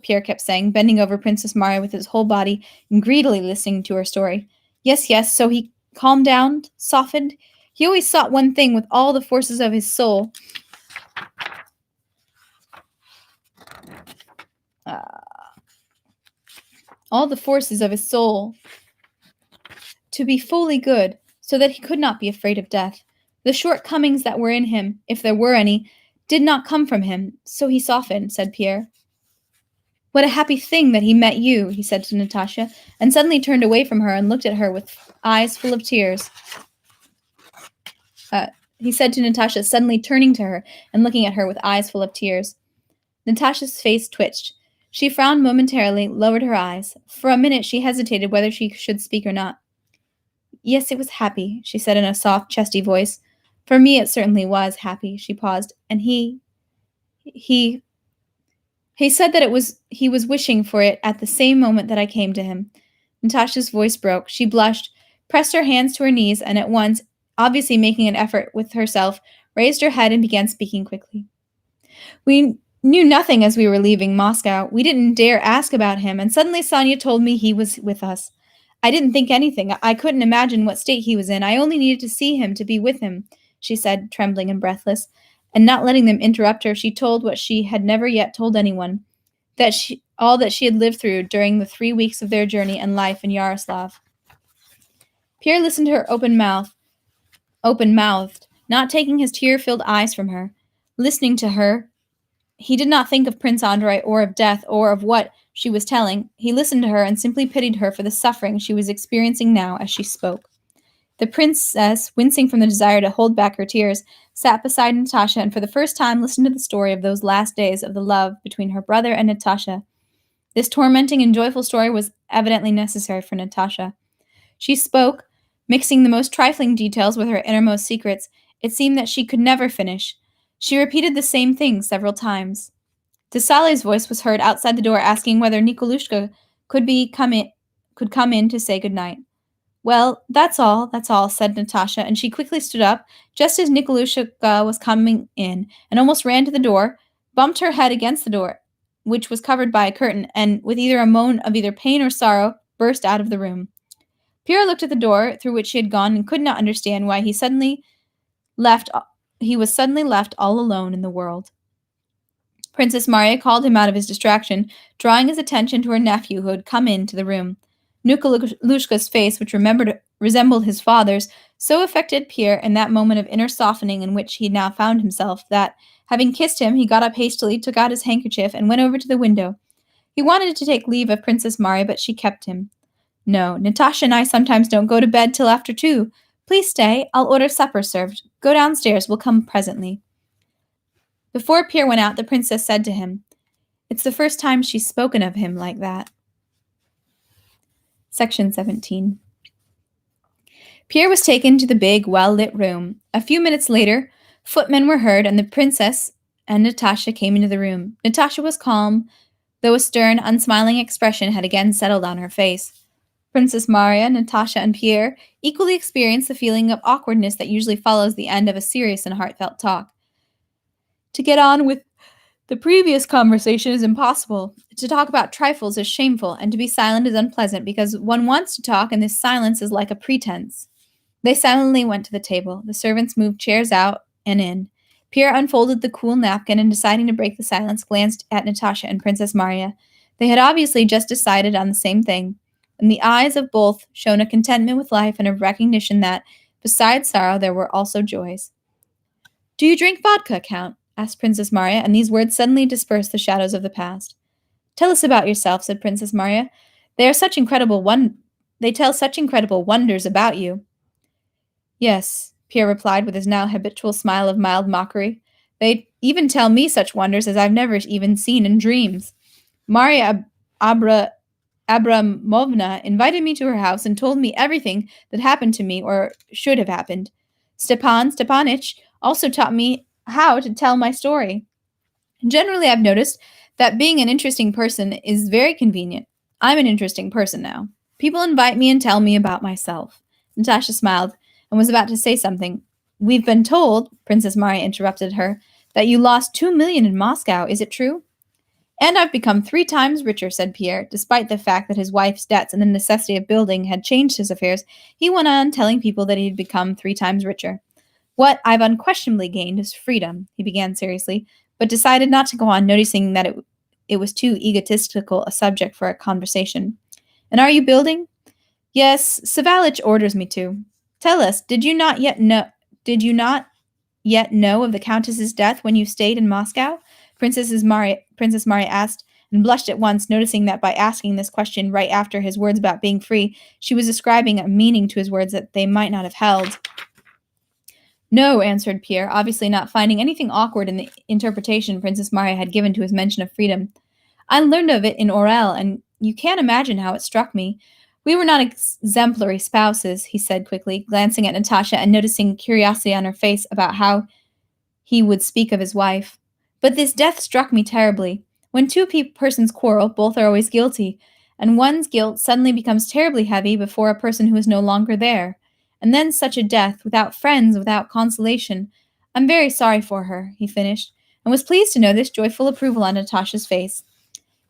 Speaker 1: Pierre kept saying, bending over Princess Maria with his whole body and greedily listening to her story. Yes, so he calmed down, softened. He always sought one thing with all the forces of his soul. To be fully good, so that he could not be afraid of death. The shortcomings that were in him, if there were any, did not come from him, so he softened, said Pierre. What a happy thing that he met you, he said to Natasha, and suddenly turned away from her and looked at her with eyes full of tears. He said to Natasha, suddenly turning to her and looking at her with eyes full of tears. Natasha's face twitched. She frowned momentarily, lowered her eyes. For a minute she hesitated whether she should speak or not. Yes, it was happy, she said in a soft, chesty voice. For me it certainly was happy, she paused, and he said that he was wishing for it at the same moment that I came to him. Natasha's voice broke. She blushed, pressed her hands to her knees, and at once, obviously making an effort with herself, raised her head and began speaking quickly. We knew nothing as we were leaving Moscow. We didn't dare ask about him, and suddenly Sonia told me he was with us. I didn't think anything. I couldn't imagine what state he was in. I only needed to see him, to be with him, she said, trembling and breathless. And not letting them interrupt her, she told what she had never yet told anyone, all that she had lived through during the 3 weeks of their journey and life in Yaroslav. Pierre listened to her open-mouthed, not taking his tear-filled eyes from her. Listening to her, he did not think of Prince Andrei or of death or of what she was telling. He listened to her and simply pitied her for the suffering she was experiencing now as she spoke. The princess, wincing from the desire to hold back her tears, sat beside Natasha and for the first time listened to the story of those last days of the love between her brother and Natasha. This tormenting and joyful story was evidently necessary for Natasha. She spoke, mixing the most trifling details with her innermost secrets. It seemed that she could never finish. She repeated the same thing several times. Desale's voice was heard outside the door asking whether Nikolushka could come in to say good night. Well, that's all, said Natasha, and she quickly stood up just as Nikolushka was coming in and almost ran to the door, bumped her head against the door, which was covered by a curtain, and with either a moan of either pain or sorrow, burst out of the room. Pierre looked at the door through which she had gone and could not understand why he was suddenly left all alone in the world. Princess Marya called him out of his distraction, drawing his attention to her nephew who had come into the room. Nikolushka's face, which resembled his father's, so affected Pierre in that moment of inner softening in which he now found himself that, having kissed him, he got up hastily, took out his handkerchief, and went over to the window. He wanted to take leave of Princess Marya, but she kept him. No, Natasha and I sometimes don't go to bed till after 2. Please stay. I'll order supper served. Go downstairs. We'll come presently. Before Pierre went out, the princess said to him, It's the first time she's spoken of him like that. Section 17. Pierre was taken to the big, well-lit room. A few minutes later, footmen were heard, and the princess and Natasha came into the room. Natasha was calm, though a stern, unsmiling expression had again settled on her face. Princess Marya, Natasha, and Pierre equally experienced the feeling of awkwardness that usually follows the end of a serious and heartfelt talk. To get on with the previous conversation is impossible. To talk about trifles is shameful, and to be silent is unpleasant because one wants to talk, and this silence is like a pretense. They silently went to the table. The servants moved chairs out and in. Pierre unfolded the cool napkin and, deciding to break the silence, glanced at Natasha and Princess Marya. They had obviously just decided on the same thing. In the eyes of both shone a contentment with life and a recognition that, besides sorrow, there were also joys. Do you drink vodka, Count? Asked Princess Marya, and these words suddenly dispersed the shadows of the past. Tell us about yourself, said Princess Marya. They tell such incredible wonders about you. Yes, Pierre replied with his now habitual smile of mild mockery. They even tell me such wonders as I've never even seen in dreams. Marya Abramovna invited me to her house and told me everything that happened to me or should have happened. Stepan Stepanich also taught me how to tell my story. Generally, I've noticed that being an interesting person is very convenient. I'm an interesting person now. People invite me and tell me about myself. Natasha smiled and was about to say something. We've been told, Princess Marya interrupted her, that you lost 2 million in Moscow. Is it true? And I've become 3 times richer, said Pierre. Despite the fact that his wife's debts and the necessity of building had changed his affairs, he went on telling people that he had become 3 times richer. What I've unquestionably gained is freedom, he began seriously, but decided not to go on, noticing that it was too egotistical a subject for a conversation. And are you building? Yes, Savalich orders me to. Tell us, did you not yet know of the Countess's death when you stayed in Moscow? Princess Marya asked, and blushed at once, noticing that by asking this question right after his words about being free, she was ascribing a meaning to his words that they might not have held. No, answered Pierre, obviously not finding anything awkward in the interpretation Princess Marya had given to his mention of freedom. I learned of it in Orel, and you can't imagine how it struck me. We were not exemplary spouses, he said quickly, glancing at Natasha and noticing curiosity on her face about how he would speak of his wife. But this death struck me terribly. When 2 persons quarrel, both are always guilty, and one's guilt suddenly becomes terribly heavy before a person who is no longer there. And then such a death, without friends, without consolation. I'm very sorry for her, he finished, and was pleased to notice joyful approval on Natasha's face.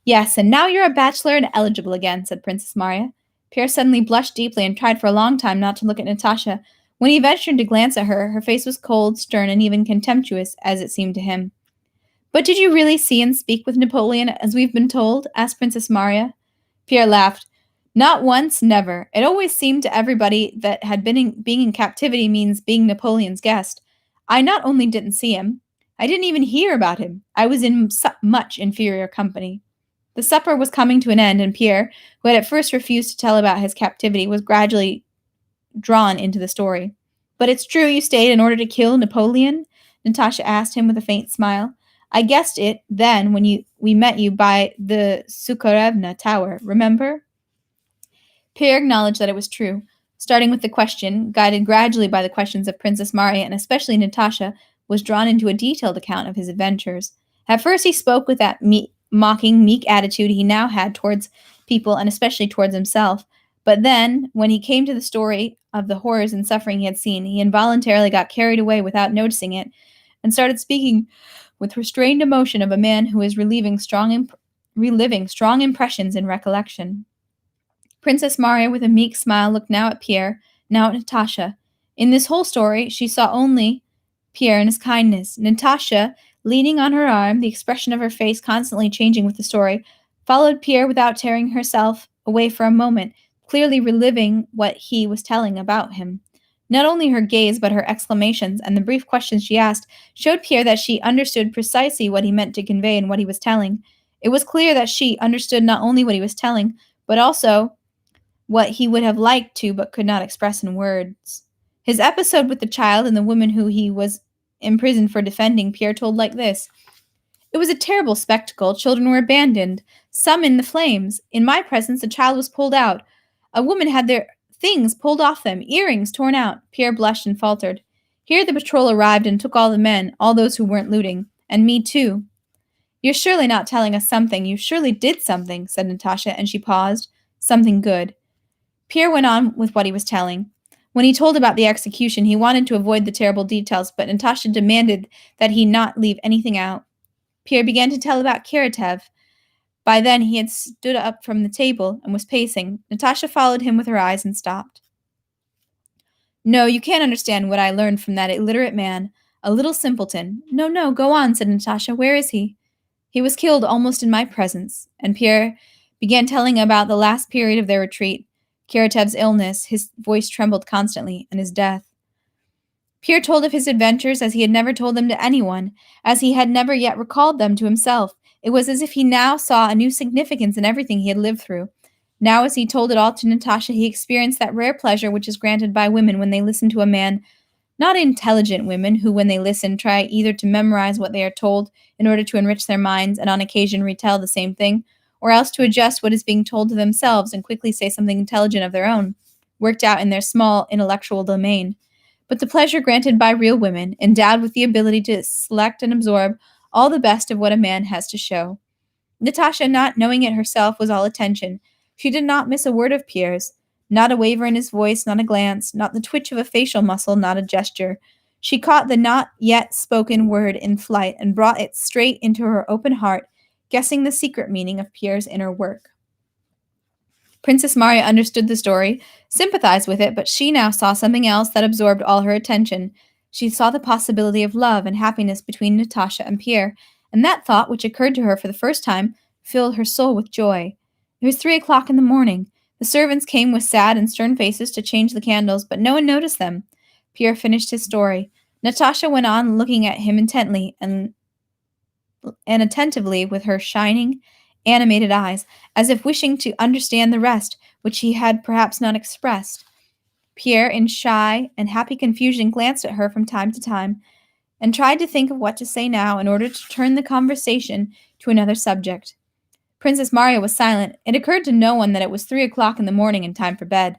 Speaker 1: Yes, and now you're a bachelor and eligible again, said Princess Marya. Pierre suddenly blushed deeply and tried for a long time not to look at Natasha. When he ventured to glance at her, her face was cold, stern, and even contemptuous, as it seemed to him. But did you really see and speak with Napoleon, as we've been told? Asked Princess Marya. Pierre laughed. Not once, never. It always seemed to everybody that being in captivity means being Napoleon's guest. I not only didn't see him, I didn't even hear about him. I was in much inferior company. The supper was coming to an end, and Pierre, who had at first refused to tell about his captivity, was gradually drawn into the story. But it's true you stayed in order to kill Napoleon? Natasha asked him with a faint smile. I guessed it then when we met you by the Sukharevna Tower, remember? Pierre acknowledged that it was true. Starting with the question, guided gradually by the questions of Princess Marya and especially Natasha, was drawn into a detailed account of his adventures. At first he spoke with that mocking, meek attitude he now had towards people and especially towards himself. But then, when he came to the story of the horrors and suffering he had seen, he involuntarily got carried away without noticing it and started speaking with restrained emotion of a man who is reliving strong impressions in recollection. Princess Marya, with a meek smile, looked now at Pierre, now at Natasha. In this whole story, she saw only Pierre and his kindness. Natasha, leaning on her arm, the expression of her face constantly changing with the story, followed Pierre without tearing herself away for a moment, clearly reliving what he was telling about him. Not only her gaze, but her exclamations and the brief questions she asked showed Pierre that she understood precisely what he meant to convey in what he was telling. It was clear that she understood not only what he was telling, but also what he would have liked to but could not express in words. His episode with the child and the woman who he was imprisoned for defending, Pierre told like this. It was a terrible spectacle. Children were abandoned, some in the flames. In my presence, a child was pulled out. A woman had their things pulled off them, earrings torn out. Pierre blushed and faltered. Here the patrol arrived and took all the men, all those who weren't looting, and me too. You're surely not telling us something. You surely did something, said Natasha, and she paused. Something good. Pierre went on with what he was telling. When he told about the execution, he wanted to avoid the terrible details, but Natasha demanded that he not leave anything out. Pierre began to tell about Karatev. By then he had stood up from the table and was pacing. Natasha followed him with her eyes and stopped. No, you can't understand what I learned from that illiterate man. A little simpleton. No, go on, said Natasha. Where is he? He was killed almost in my presence. And Pierre began telling about the last period of their retreat. Karatev's illness, his voice trembled constantly, and his death. Pierre told of his adventures as he had never told them to anyone, as he had never yet recalled them to himself. It was as if he now saw a new significance in everything he had lived through. Now, as he told it all to Natasha, he experienced that rare pleasure which is granted by women when they listen to a man, not intelligent women who, when they listen, try either to memorize what they are told in order to enrich their minds and on occasion retell the same thing, or else to adjust what is being told to themselves and quickly say something intelligent of their own, worked out in their small intellectual domain. But the pleasure granted by real women, endowed with the ability to select and absorb all the best of what a man has to show. Natasha, not knowing it herself, was all attention. She did not miss a word of Pierre's, not a waver in his voice, not a glance, not the twitch of a facial muscle, not a gesture. She caught the not yet spoken word in flight and brought it straight into her open heart, guessing the secret meaning of Pierre's inner work. Princess Marya understood the story, sympathized with it, but she now saw something else that absorbed all her attention. She saw the possibility of love and happiness between Natasha and Pierre, and that thought, which occurred to her for the first time, filled her soul with joy. It was 3 o'clock in the morning. The servants came with sad and stern faces to change the candles, but no one noticed them. Pierre finished his story. Natasha went on looking at him intently and attentively with her shining, animated eyes, as if wishing to understand the rest, which he had perhaps not expressed. Pierre, in shy and happy confusion, glanced at her from time to time, and tried to think of what to say now in order to turn the conversation to another subject. Princess Marya was silent. It occurred to no one that it was 3 o'clock in the morning and time for bed.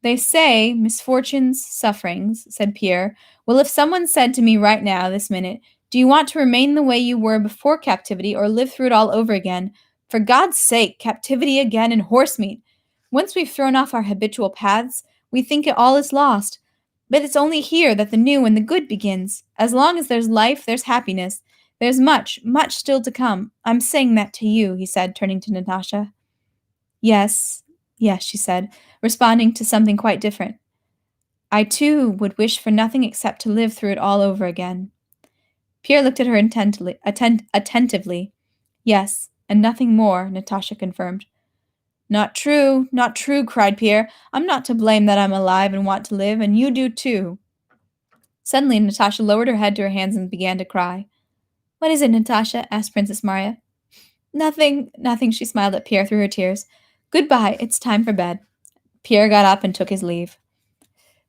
Speaker 1: They say misfortunes, sufferings, said Pierre. Well, if someone said to me right now, this minute, do you want to remain the way you were before captivity or live through it all over again? For God's sake, captivity again and horse meat. Once we've thrown off our habitual paths, we think it all is lost. But it's only here that the new and the good begins. As long as there's life, there's happiness. There's much, much still to come. I'm saying that to you, he said, turning to Natasha. Yes, yes, she said, responding to something quite different. I, too, would wish for nothing except to live through it all over again. Pierre looked at her attentively. Yes, and nothing more, Natasha confirmed. Not true, not true, cried Pierre. I'm not to blame that I'm alive and want to live, and you do too. Suddenly, Natasha lowered her head to her hands and began to cry. What is it, Natasha? Asked Princess Marya. Nothing, nothing, she smiled at Pierre through her tears. Goodbye, it's time for bed. Pierre got up and took his leave.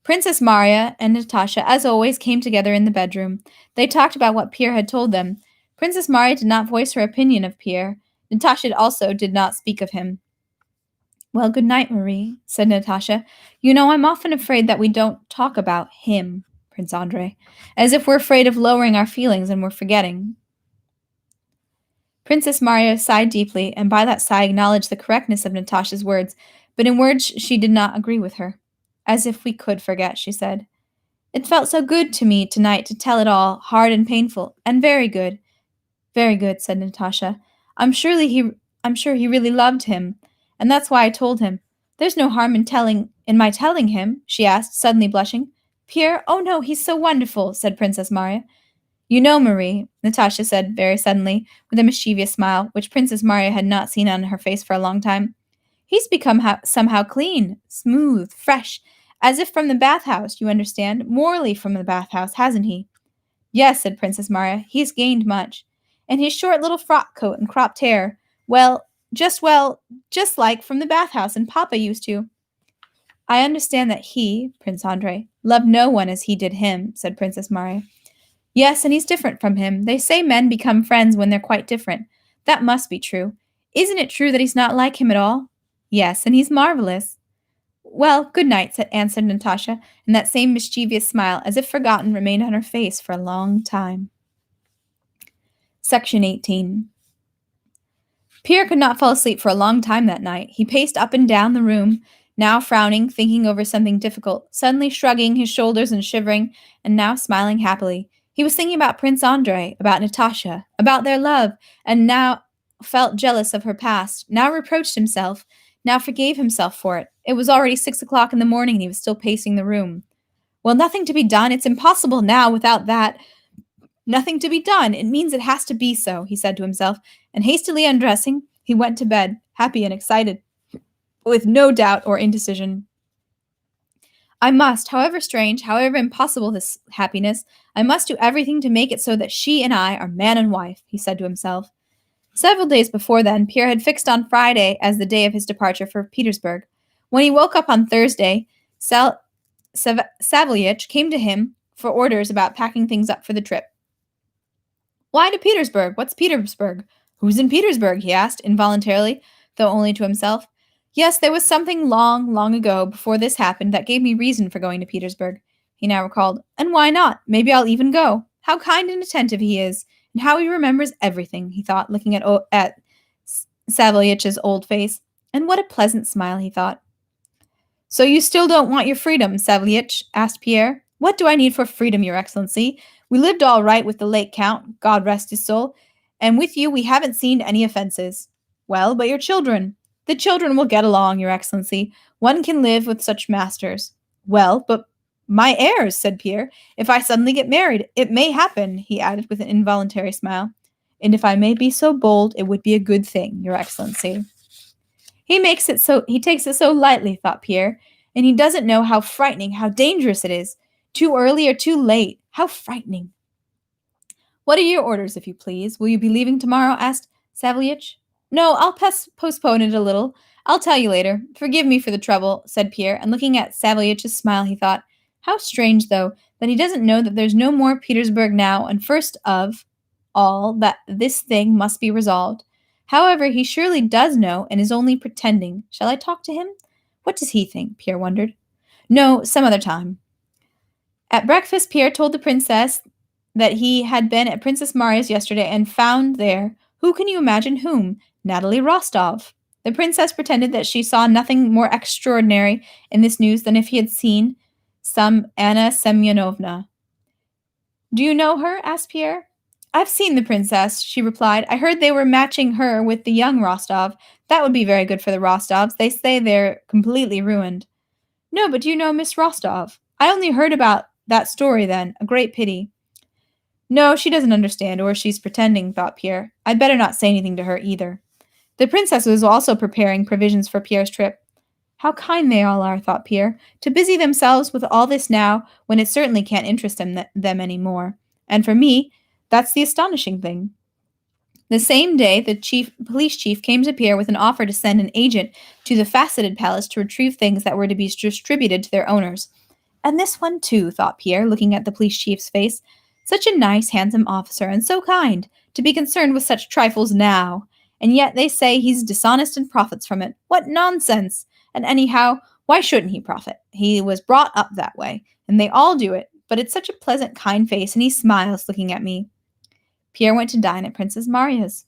Speaker 1: Princess Marya and Natasha, as always, came together in the bedroom. They talked about what Pierre had told them. Princess Marya did not voice her opinion of Pierre. Natasha also did not speak of him. Well, good night, Marie, said Natasha. You know, I'm often afraid that we don't talk about him, Prince Andrei, as if we're afraid of lowering our feelings and we're forgetting. Princess Marya sighed deeply, and by that sigh acknowledged the correctness of Natasha's words, but in words she did not agree with her. As if we could forget, she said. It felt so good to me tonight to tell it all, hard and painful, and very good. Very good, said Natasha. I'm sure he really loved him, and that's why I told him. There's no harm in my telling him, she asked, suddenly blushing. Pierre, oh no, he's so wonderful, said Princess Marya. You know, Marie, Natasha said very suddenly, with a mischievous smile, which Princess Marya had not seen on her face for a long time. He's become somehow clean, smooth, fresh, as if from the bathhouse, you understand, morally from the bathhouse, hasn't he? Yes, said Princess Marya, he's gained much. And his short little frock coat and cropped hair, well, just like from the bathhouse and Papa used to. I understand that he, Prince Andrei, loved no one as he did him, said Princess Marya. Yes, and he's different from him. They say men become friends when they're quite different. That must be true. Isn't it true that he's not like him at all? Yes, and he's marvelous. Well, good night, answered Natasha, and that same mischievous smile, as if forgotten, remained on her face for a long time. Section 18. Pierre could not fall asleep for a long time that night. He paced up and down the room, now frowning, thinking over something difficult, suddenly shrugging his shoulders and shivering, and now smiling happily. He was thinking about Prince Andrei, about Natasha, about their love, and now felt jealous of her past, now reproached himself, now forgave himself for it. It was already 6 o'clock in the morning and he was still pacing the room. Well, nothing to be done. It's impossible now without that. Nothing to be done. It means it has to be so, he said to himself, and hastily undressing, he went to bed, happy and excited, with no doubt or indecision. I must, however strange, however impossible this happiness, I must do everything to make it so that she and I are man and wife, he said to himself. Several days before then, Pierre had fixed on Friday as the day of his departure for Petersburg. When he woke up on Thursday, Savéliitch came to him for orders about packing things up for the trip. Why to Petersburg? What's Petersburg? Who's in Petersburg? He asked, involuntarily, though only to himself. Yes, there was something long, long ago, before this happened, that gave me reason for going to Petersburg, he now recalled. And why not? Maybe I'll even go. How kind and attentive he is, and how he remembers everything, he thought, looking at Savéliitch's old face. And what a pleasant smile, he thought. So you still don't want your freedom, Savéliitch? Asked Pierre. What do I need for freedom, Your Excellency? We lived all right with the late Count, God rest his soul, and with you we haven't seen any offenses. Well, but your children? The children will get along, Your Excellency. One can live with such masters. Well, but my heirs, said Pierre. If I suddenly get married, it may happen, he added with an involuntary smile. And if I may be so bold, it would be a good thing, Your Excellency. He takes it so lightly, thought Pierre, and he doesn't know how frightening, how dangerous it is. Too early or too late. How frightening. What are your orders, if you please? Will you be leaving tomorrow? Asked Savéliitch. No, I'll postpone it a little. I'll tell you later. Forgive me for the trouble, said Pierre, and looking at Savéliitch's smile, he thought, how strange, though, that he doesn't know that there's no more Petersburg now, and first of all, that this thing must be resolved. However, he surely does know, and is only pretending. Shall I talk to him? What does he think? Pierre wondered. No, some other time. At breakfast, Pierre told the princess that he had been at Princess Marya's yesterday and found there, who can you imagine whom? Natalie Rostov. The princess pretended that she saw nothing more extraordinary in this news than if he had seen some Anna Semyonovna. Do you know her? Asked Pierre. I've seen the princess, she replied. I heard they were matching her with the young Rostov. That would be very good for the Rostovs. They say they're completely ruined. No, but do you know Miss Rostov? I only heard about that story then. A great pity. No, she doesn't understand, or she's pretending, thought Pierre. I'd better not say anything to her either. The princess was also preparing provisions for Pierre's trip. How kind they all are, thought Pierre, to busy themselves with all this now when it certainly can't interest them any more. And for me, that's the astonishing thing. The same day, the police chief came to Pierre with an offer to send an agent to the Faceted Palace to retrieve things that were to be distributed to their owners. And this one too, thought Pierre, looking at the police chief's face. Such a nice, handsome officer, and so kind, to be concerned with such trifles now. And yet they say he's dishonest and profits from it. What nonsense! And anyhow, why shouldn't he profit? He was brought up that way, and they all do it. But it's such a pleasant, kind face, and he smiles looking at me. Pierre went to dine at Princess Maria's.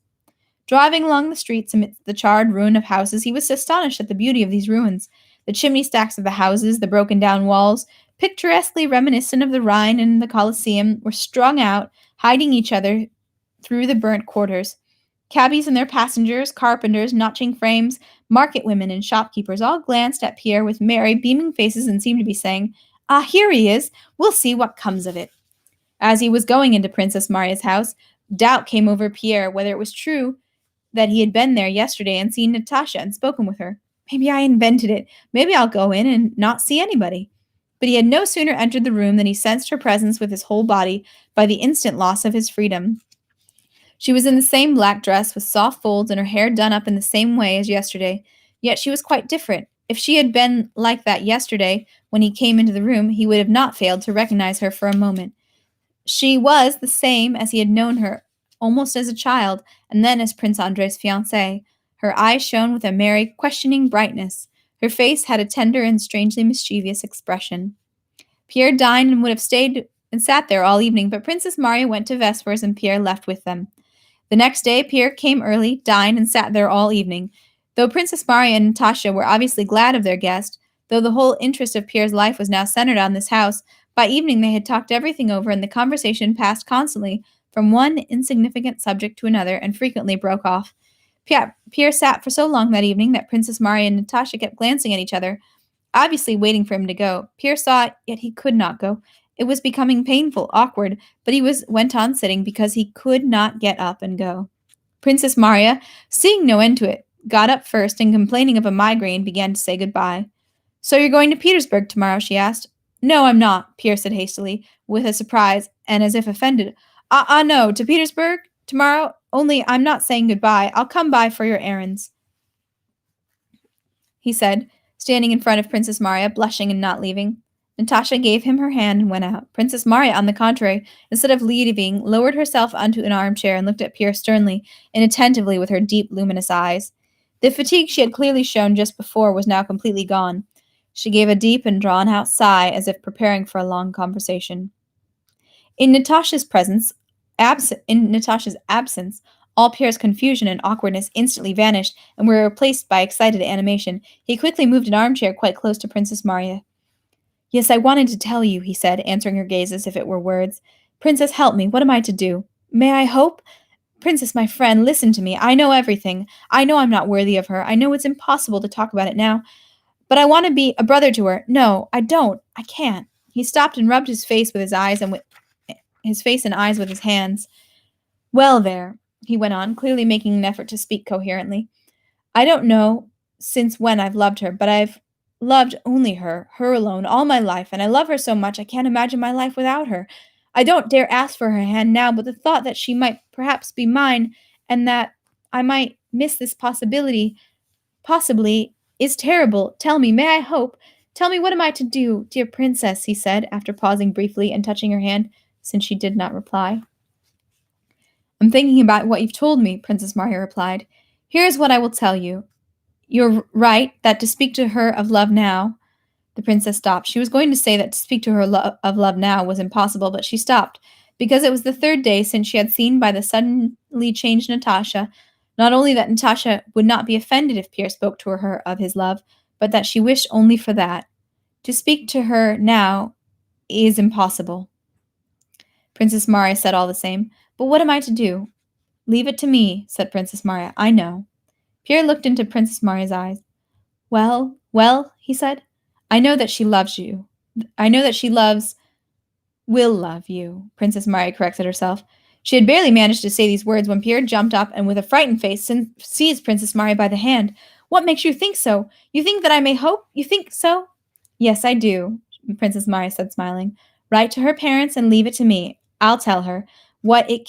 Speaker 1: Driving along the streets amidst the charred ruin of houses, he was astonished at the beauty of these ruins. The chimney stacks of the houses, the broken-down walls, picturesquely reminiscent of the Rhine and the Colosseum, were strung out, hiding each other through the burnt quarters. Cabbies and their passengers, carpenters, notching frames, market women, and shopkeepers all glanced at Pierre with merry, beaming faces and seemed to be saying, Ah, here he is! We'll see what comes of it. As he was going into Princess Maria's house, doubt came over Pierre whether it was true that he had been there yesterday and seen Natasha and spoken with her. Maybe I invented it. Maybe I'll go in and not see anybody. But he had no sooner entered the room than he sensed her presence with his whole body by the instant loss of his freedom. She was in the same black dress with soft folds and her hair done up in the same way as yesterday, yet she was quite different. If she had been like that yesterday, when he came into the room, he would have not failed to recognize her for a moment. She was the same as he had known her, almost as a child, and then as Prince Andrei's fiancée. Her eyes shone with a merry, questioning brightness. Her face had a tender and strangely mischievous expression. Pierre dined and would have stayed and sat there all evening, but Princess Maria went to vespers and Pierre left with them. The next day, Pierre came early, dined, and sat there all evening. Though Princess Maria and Natasha were obviously glad of their guest, though the whole interest of Pierre's life was now centered on this house, by evening they had talked everything over, and the conversation passed constantly from one insignificant subject to another, and frequently broke off. Pierre sat for so long that evening that Princess Maria and Natasha kept glancing at each other, obviously waiting for him to go. Pierre saw it, yet he could not go. It was becoming painful, awkward, but he went on sitting because he could not get up and go. Princess Maria, seeing no end to it, got up first and, complaining of a migraine, began to say goodbye. So you're going to Petersburg tomorrow? She asked. No, I'm not, Pierre said hastily, with a surprise and as if offended. No, to Petersburg? Tomorrow? Only I'm not saying goodbye. I'll come by for your errands, he said, standing in front of Princess Maria, blushing and not leaving. Natasha gave him her hand and went out. Princess Maria, on the contrary, instead of leaving, lowered herself onto an armchair and looked at Pierre sternly and attentively with her deep, luminous eyes. The fatigue she had clearly shown just before was now completely gone. She gave a deep and drawn-out sigh as if preparing for a long conversation. In Natasha's absence, all Pierre's confusion and awkwardness instantly vanished and were replaced by excited animation. He quickly moved an armchair quite close to Princess Maria. Yes, I wanted to tell you, he said, answering her gaze as if it were words. Princess, help me. What am I to do? May I hope? Princess, my friend, listen to me. I know everything. I know I'm not worthy of her. I know it's impossible to talk about it now. But I want to be a brother to her. No, I don't. I can't. He stopped and rubbed his face with his eyes and eyes with his hands. Well, there, he went on, clearly making an effort to speak coherently. I don't know since when I've loved her, but I've loved only her alone, all my life, and I love her so much I can't imagine my life without her. I don't dare ask for her hand now, but the thought that she might perhaps be mine, and that I might miss this possibly, is terrible. Tell me, may I hope? Tell me, what am I to do, dear princess, he said, after pausing briefly and touching her hand, since she did not reply. I'm thinking about what you've told me, Princess Maria replied. Here is what I will tell you. You're right that to speak to her of love now... The princess stopped. She was going to say that to speak to her of love now was impossible, but she stopped, because it was the third day since she had seen by the suddenly changed Natasha, not only that Natasha would not be offended if Pierre spoke to her of his love, but that she wished only for that. To speak to her now is impossible. Princess Marya said all the same. But what am I to do? Leave it to me, said Princess Marya. I know. Pierre looked into Princess Marya's eyes. Well, well, he said. I know that she loves you. I know that she will love you, Princess Marya corrected herself. She had barely managed to say these words when Pierre jumped up and with a frightened face seized Princess Marya by the hand. What makes you think so? You think that I may hope? You think so? Yes, I do, Princess Marya said, smiling. Write to her parents and leave it to me. I'll tell her when it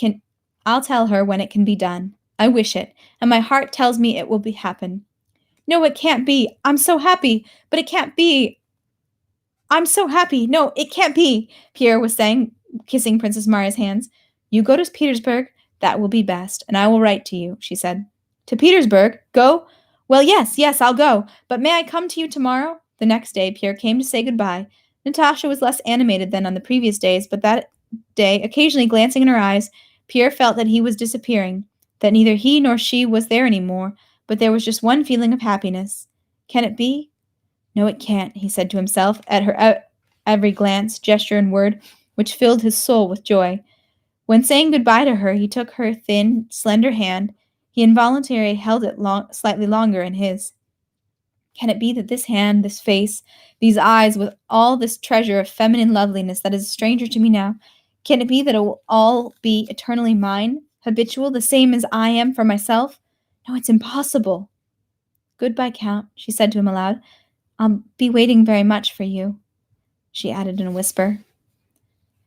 Speaker 1: can be done. I wish it, and my heart tells me it will happen. No, it can't be. I'm so happy, but it can't be. I'm so happy. No, it can't be, Pierre was saying, kissing Princess Marya's hands. You go to Petersburg. That will be best, and I will write to you, she said. To Petersburg? Go? Well, yes, I'll go. But may I come to you tomorrow? The next day, Pierre came to say goodbye. Natasha was less animated than on the previous days, but that day, occasionally glancing in her eyes, Pierre felt that he was disappearing, that neither he nor she was there any more, but there was just one feeling of happiness. Can it be? No, it can't, he said to himself, at her every glance, gesture, and word, which filled his soul with joy. When saying goodbye to her, he took her thin, slender hand. He involuntarily held it slightly longer in his. Can it be that this hand, this face, these eyes, with all this treasure of feminine loveliness that is a stranger to me now, can it be that it will all be eternally mine, habitual, the same as I am for myself? No, it's impossible. Goodbye, Count, she said to him aloud. I'll be waiting very much for you, she added in a whisper.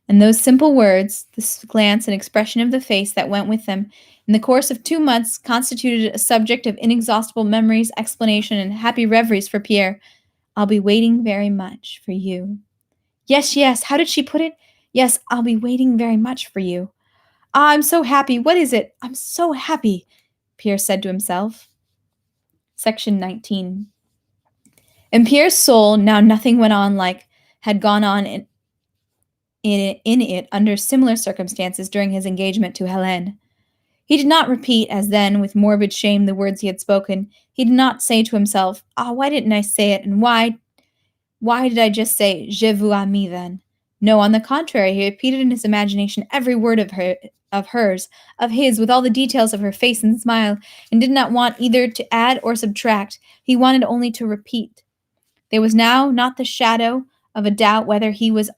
Speaker 1: And those simple words, this glance and expression of the face that went with them, in the course of 2 months constituted a subject of inexhaustible memories, explanation, and happy reveries for Pierre. I'll be waiting very much for you. Yes, how did she put it? Yes, I'll be waiting very much for you. Ah, I'm so happy. What is it? I'm so happy, Pierre said to himself. Section 19. In Pierre's soul, now nothing went on like had gone on in it under similar circumstances during his engagement to Helene. He did not repeat, as then, with morbid shame, the words he had spoken. He did not say to himself, why didn't I say it, and why did I just say, Je vous aime then? No, on the contrary, he repeated in his imagination every word of his, with all the details of her face and smile, and did not want either to add or subtract. He wanted only to repeat. There was now not the shadow of a doubt whether he was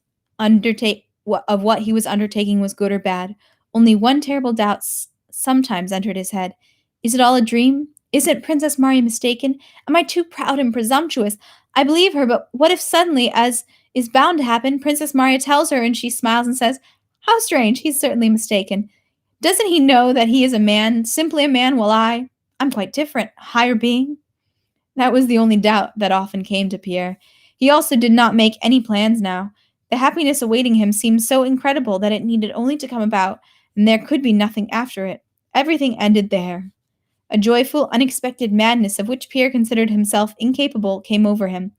Speaker 1: what he was undertaking was good or bad. Only one terrible doubt sometimes entered his head. Is it all a dream? Isn't Princess Marya mistaken? Am I too proud and presumptuous? I believe her, but what if suddenly, as is bound to happen, Princess Marya tells her and she smiles and says, How strange, he's certainly mistaken. Doesn't he know that he is a man, simply a man, while I'm quite different, a higher being? That was the only doubt that often came to Pierre. He also did not make any plans now. The happiness awaiting him seemed so incredible that it needed only to come about, and there could be nothing after it. Everything ended there. A joyful, unexpected madness of which Pierre considered himself incapable came over him.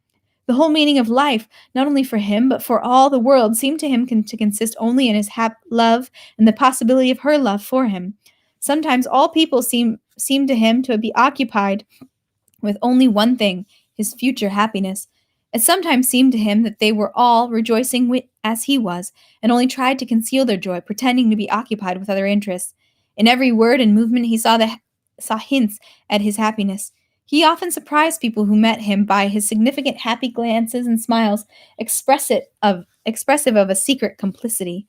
Speaker 1: The whole meaning of life, not only for him, but for all the world, seemed to him to consist only in his love and the possibility of her love for him. Sometimes all people seemed to him to be occupied with only one thing, his future happiness. It sometimes seemed to him that they were all rejoicing as he was, and only tried to conceal their joy, pretending to be occupied with other interests. In every word and movement he saw hints at his happiness. He often surprised people who met him by his significant happy glances and smiles, expressive of a secret complicity.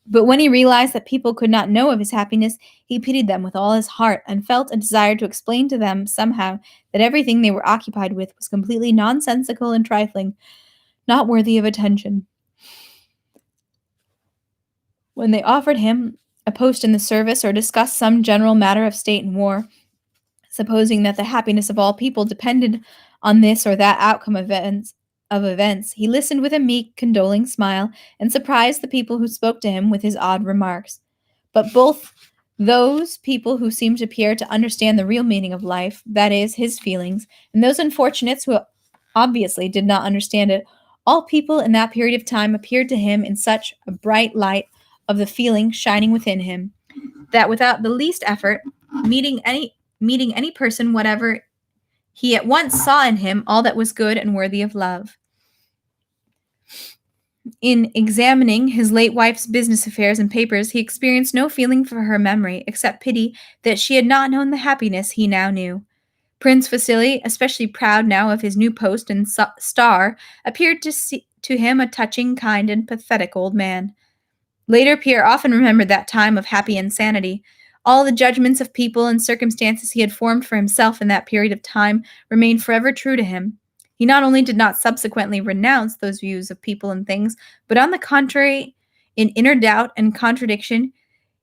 Speaker 1: But when he realized that people could not know of his happiness, he pitied them with all his heart and felt a desire to explain to them somehow that everything they were occupied with was completely nonsensical and trifling, not worthy of attention. When they offered him a post in the service or discussed some general matter of state and war, supposing that the happiness of all people depended on this or that outcome of events, he listened with a meek, condoling smile and surprised the people who spoke to him with his odd remarks. But both those people who seemed to Pierre to understand the real meaning of life, that is, his feelings, and those unfortunates who obviously did not understand it, all people in that period of time appeared to him in such a bright light of the feeling shining within him, that without the least effort, meeting any person whatever, he at once saw in him all that was good and worthy of love. In examining his late wife's business affairs and papers, he experienced no feeling for her memory except pity that she had not known the happiness he now knew. Prince Vasily, especially proud now of his new post and star, appeared to him a touching, kind, and pathetic old man. Later, Pierre often remembered that time of happy insanity. All the judgments of people and circumstances he had formed for himself in that period of time remained forever true to him. He not only did not subsequently renounce those views of people and things, but on the contrary, in inner doubt and contradiction,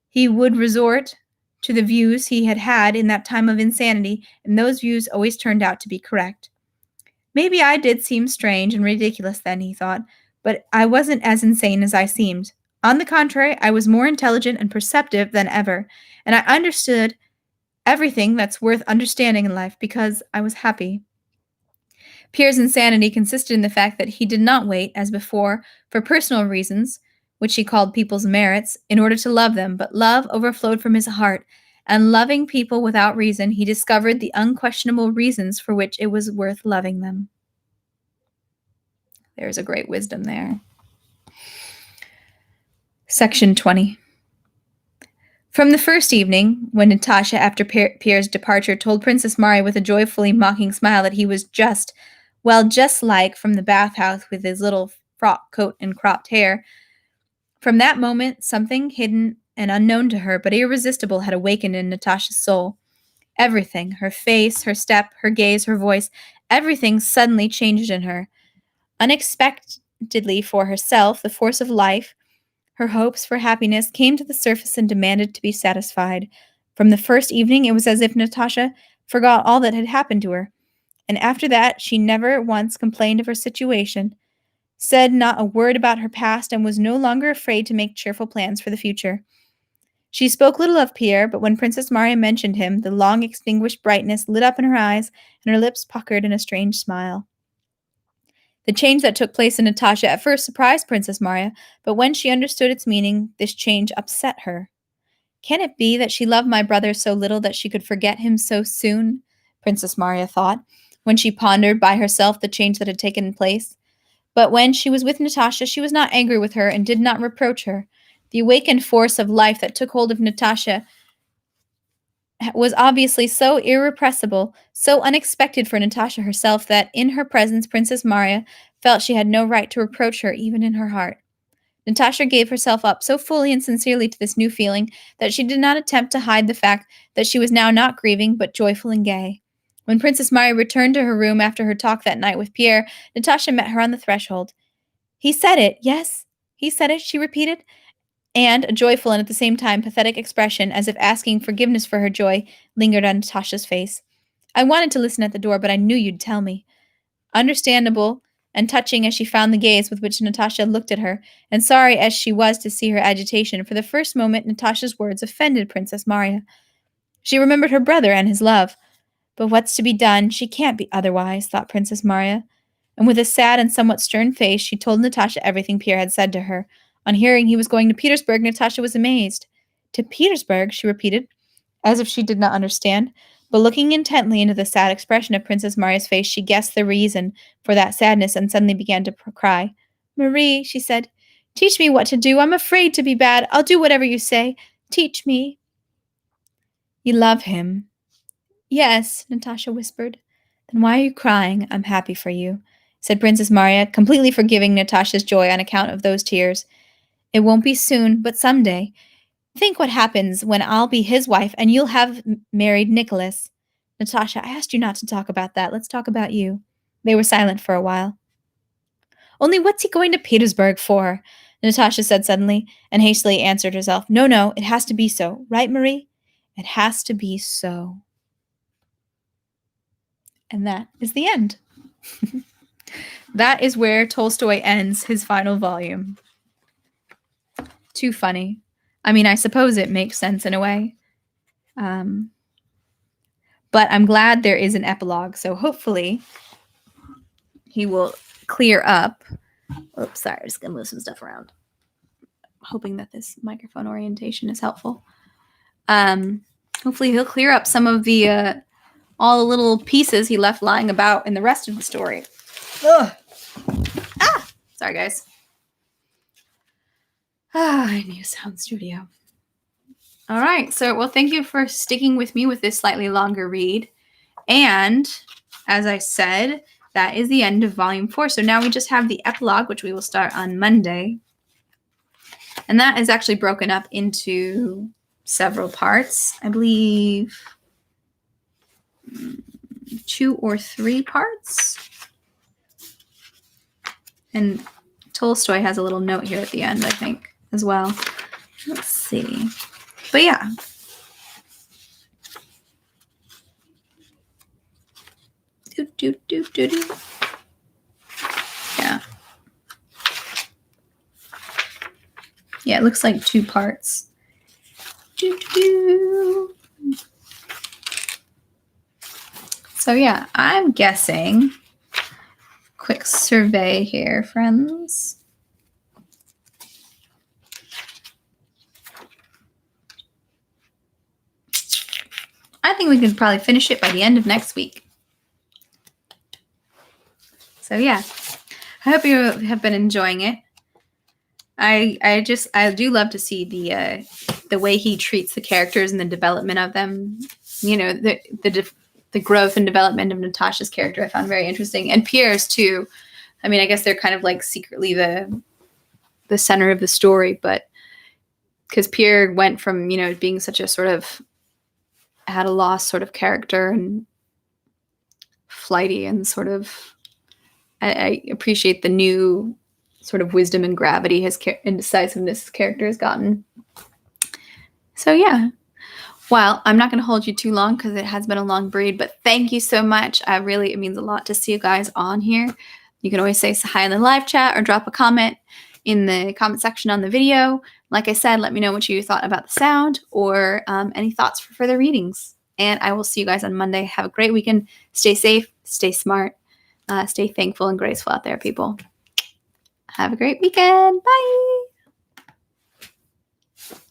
Speaker 1: he would resort to the views he had had in that time of insanity, and those views always turned out to be correct. Maybe I did seem strange and ridiculous then, he thought, but I wasn't as insane as I seemed. On the contrary, I was more intelligent and perceptive than ever, and I understood everything that's worth understanding in life because I was happy. Pierre's insanity consisted in the fact that he did not wait, as before, for personal reasons, which he called people's merits, in order to love them, but love overflowed from his heart, and loving people without reason, he discovered the unquestionable reasons for which it was worth loving them. There's a great wisdom there. Section 20. From the first evening, when Natasha, after Pierre's departure, told Princess Marya with a joyfully mocking smile that he was just like from the bathhouse with his little frock coat and cropped hair, from that moment, something hidden and unknown to her, but irresistible, had awakened in Natasha's soul. Everything, her face, her step, her gaze, her voice, everything suddenly changed in her. Unexpectedly for herself, the force of life, her hopes for happiness, came to the surface and demanded to be satisfied. From the first evening, it was as if Natasha forgot all that had happened to her, and after that she never once complained of her situation, said not a word about her past, and was no longer afraid to make cheerful plans for the future. She spoke little of Pierre, but when Princess Marya mentioned him, the long-extinguished brightness lit up in her eyes, and her lips puckered in a strange smile. The change that took place in Natasha at first surprised Princess Marya, but when she understood its meaning, this change upset her. Can it be that she loved my brother so little that she could forget him so soon? Princess Marya thought, when she pondered by herself the change that had taken place. But when she was with Natasha, she was not angry with her and did not reproach her. The awakened force of life that took hold of Natasha was obviously so irrepressible, so unexpected for Natasha herself, that in her presence Princess Marya felt she had no right to reproach her even in her heart. Natasha gave herself up so fully and sincerely to this new feeling that she did not attempt to hide the fact that she was now not grieving but joyful and gay. When Princess Marya returned to her room after her talk that night with Pierre, Natasha met her on the threshold. "He said it, yes? He said it," she repeated, and a joyful and at the same time pathetic expression, as if asking forgiveness for her joy, lingered on Natasha's face. "I wanted to listen at the door, but I knew you'd tell me." Understandable and touching as she found the gaze with which Natasha looked at her, and sorry as she was to see her agitation, for the first moment Natasha's words offended Princess Marya. She remembered her brother and his love. But what's to be done? She can't be otherwise, thought Princess Marya. And with a sad and somewhat stern face, she told Natasha everything Pierre had said to her. On hearing he was going to Petersburg, Natasha was amazed. "To Petersburg?" she repeated, as if she did not understand. But looking intently into the sad expression of Princess Marya's face, she guessed the reason for that sadness and suddenly began to cry. "Marie," she said, "teach me what to do. I'm afraid to be bad. I'll do whatever you say. Teach me." "You love him." "Yes," Natasha whispered. "Then why are you crying? I'm happy for you," said Princess Marya, completely forgiving Natasha's joy on account of those tears. "It won't be soon, but someday. Think what happens when I'll be his wife and you'll have married Nicholas." "Natasha, I asked you not to talk about that. Let's talk about you." They were silent for a while. "Only what's he going to Petersburg for?" Natasha said suddenly, and hastily answered herself. No, it has to be so. Right, Marie? It has to be so." And that is the end. That is where Tolstoy ends his final volume. Too funny. I mean, I suppose it makes sense in a way. But I'm glad there is an epilogue, so hopefully he will clear up. Oops, sorry, I'm just going to move some stuff around. Hoping that this microphone orientation is helpful. Hopefully he'll clear up some of the all the little pieces he left lying about in the rest of the story. Ugh. Sorry, guys. I need a sound studio. All right. So, well, thank you for sticking with me with this slightly longer read. And as I said, that is the end of volume 4. So now we just have the epilogue, which we will start on Monday. And that is actually broken up into several parts. I believe 2 or 3 parts. And Tolstoy has a little note here at the end, I think, as well. Let's see. But yeah. Yeah. Yeah, it looks like 2 parts. So yeah, I'm guessing, quick survey here, friends. I think we could probably finish it by the end of next week. So yeah, I hope you have been enjoying it. I do love to see the way he treats the characters and the development of them. You know, the growth and development of Natasha's character I found very interesting, and Pierre's too. I mean, I guess they're kind of like secretly the center of the story, but because Pierre went from, you know, being such a sort of had a lost sort of character and flighty and sort of, I appreciate the new sort of wisdom and gravity his indecisiveness character has gotten. So yeah. Well, I'm not going to hold you too long because it has been a long read, but thank you so much. It means a lot to see you guys on here. You can always say hi in the live chat or drop a comment in the comment section on the video. Like I said, let me know what you thought about the sound or any thoughts for further readings. And I will see you guys on Monday. Have a great weekend. Stay safe, stay smart, stay thankful and graceful out there, people. Have a great weekend. Bye.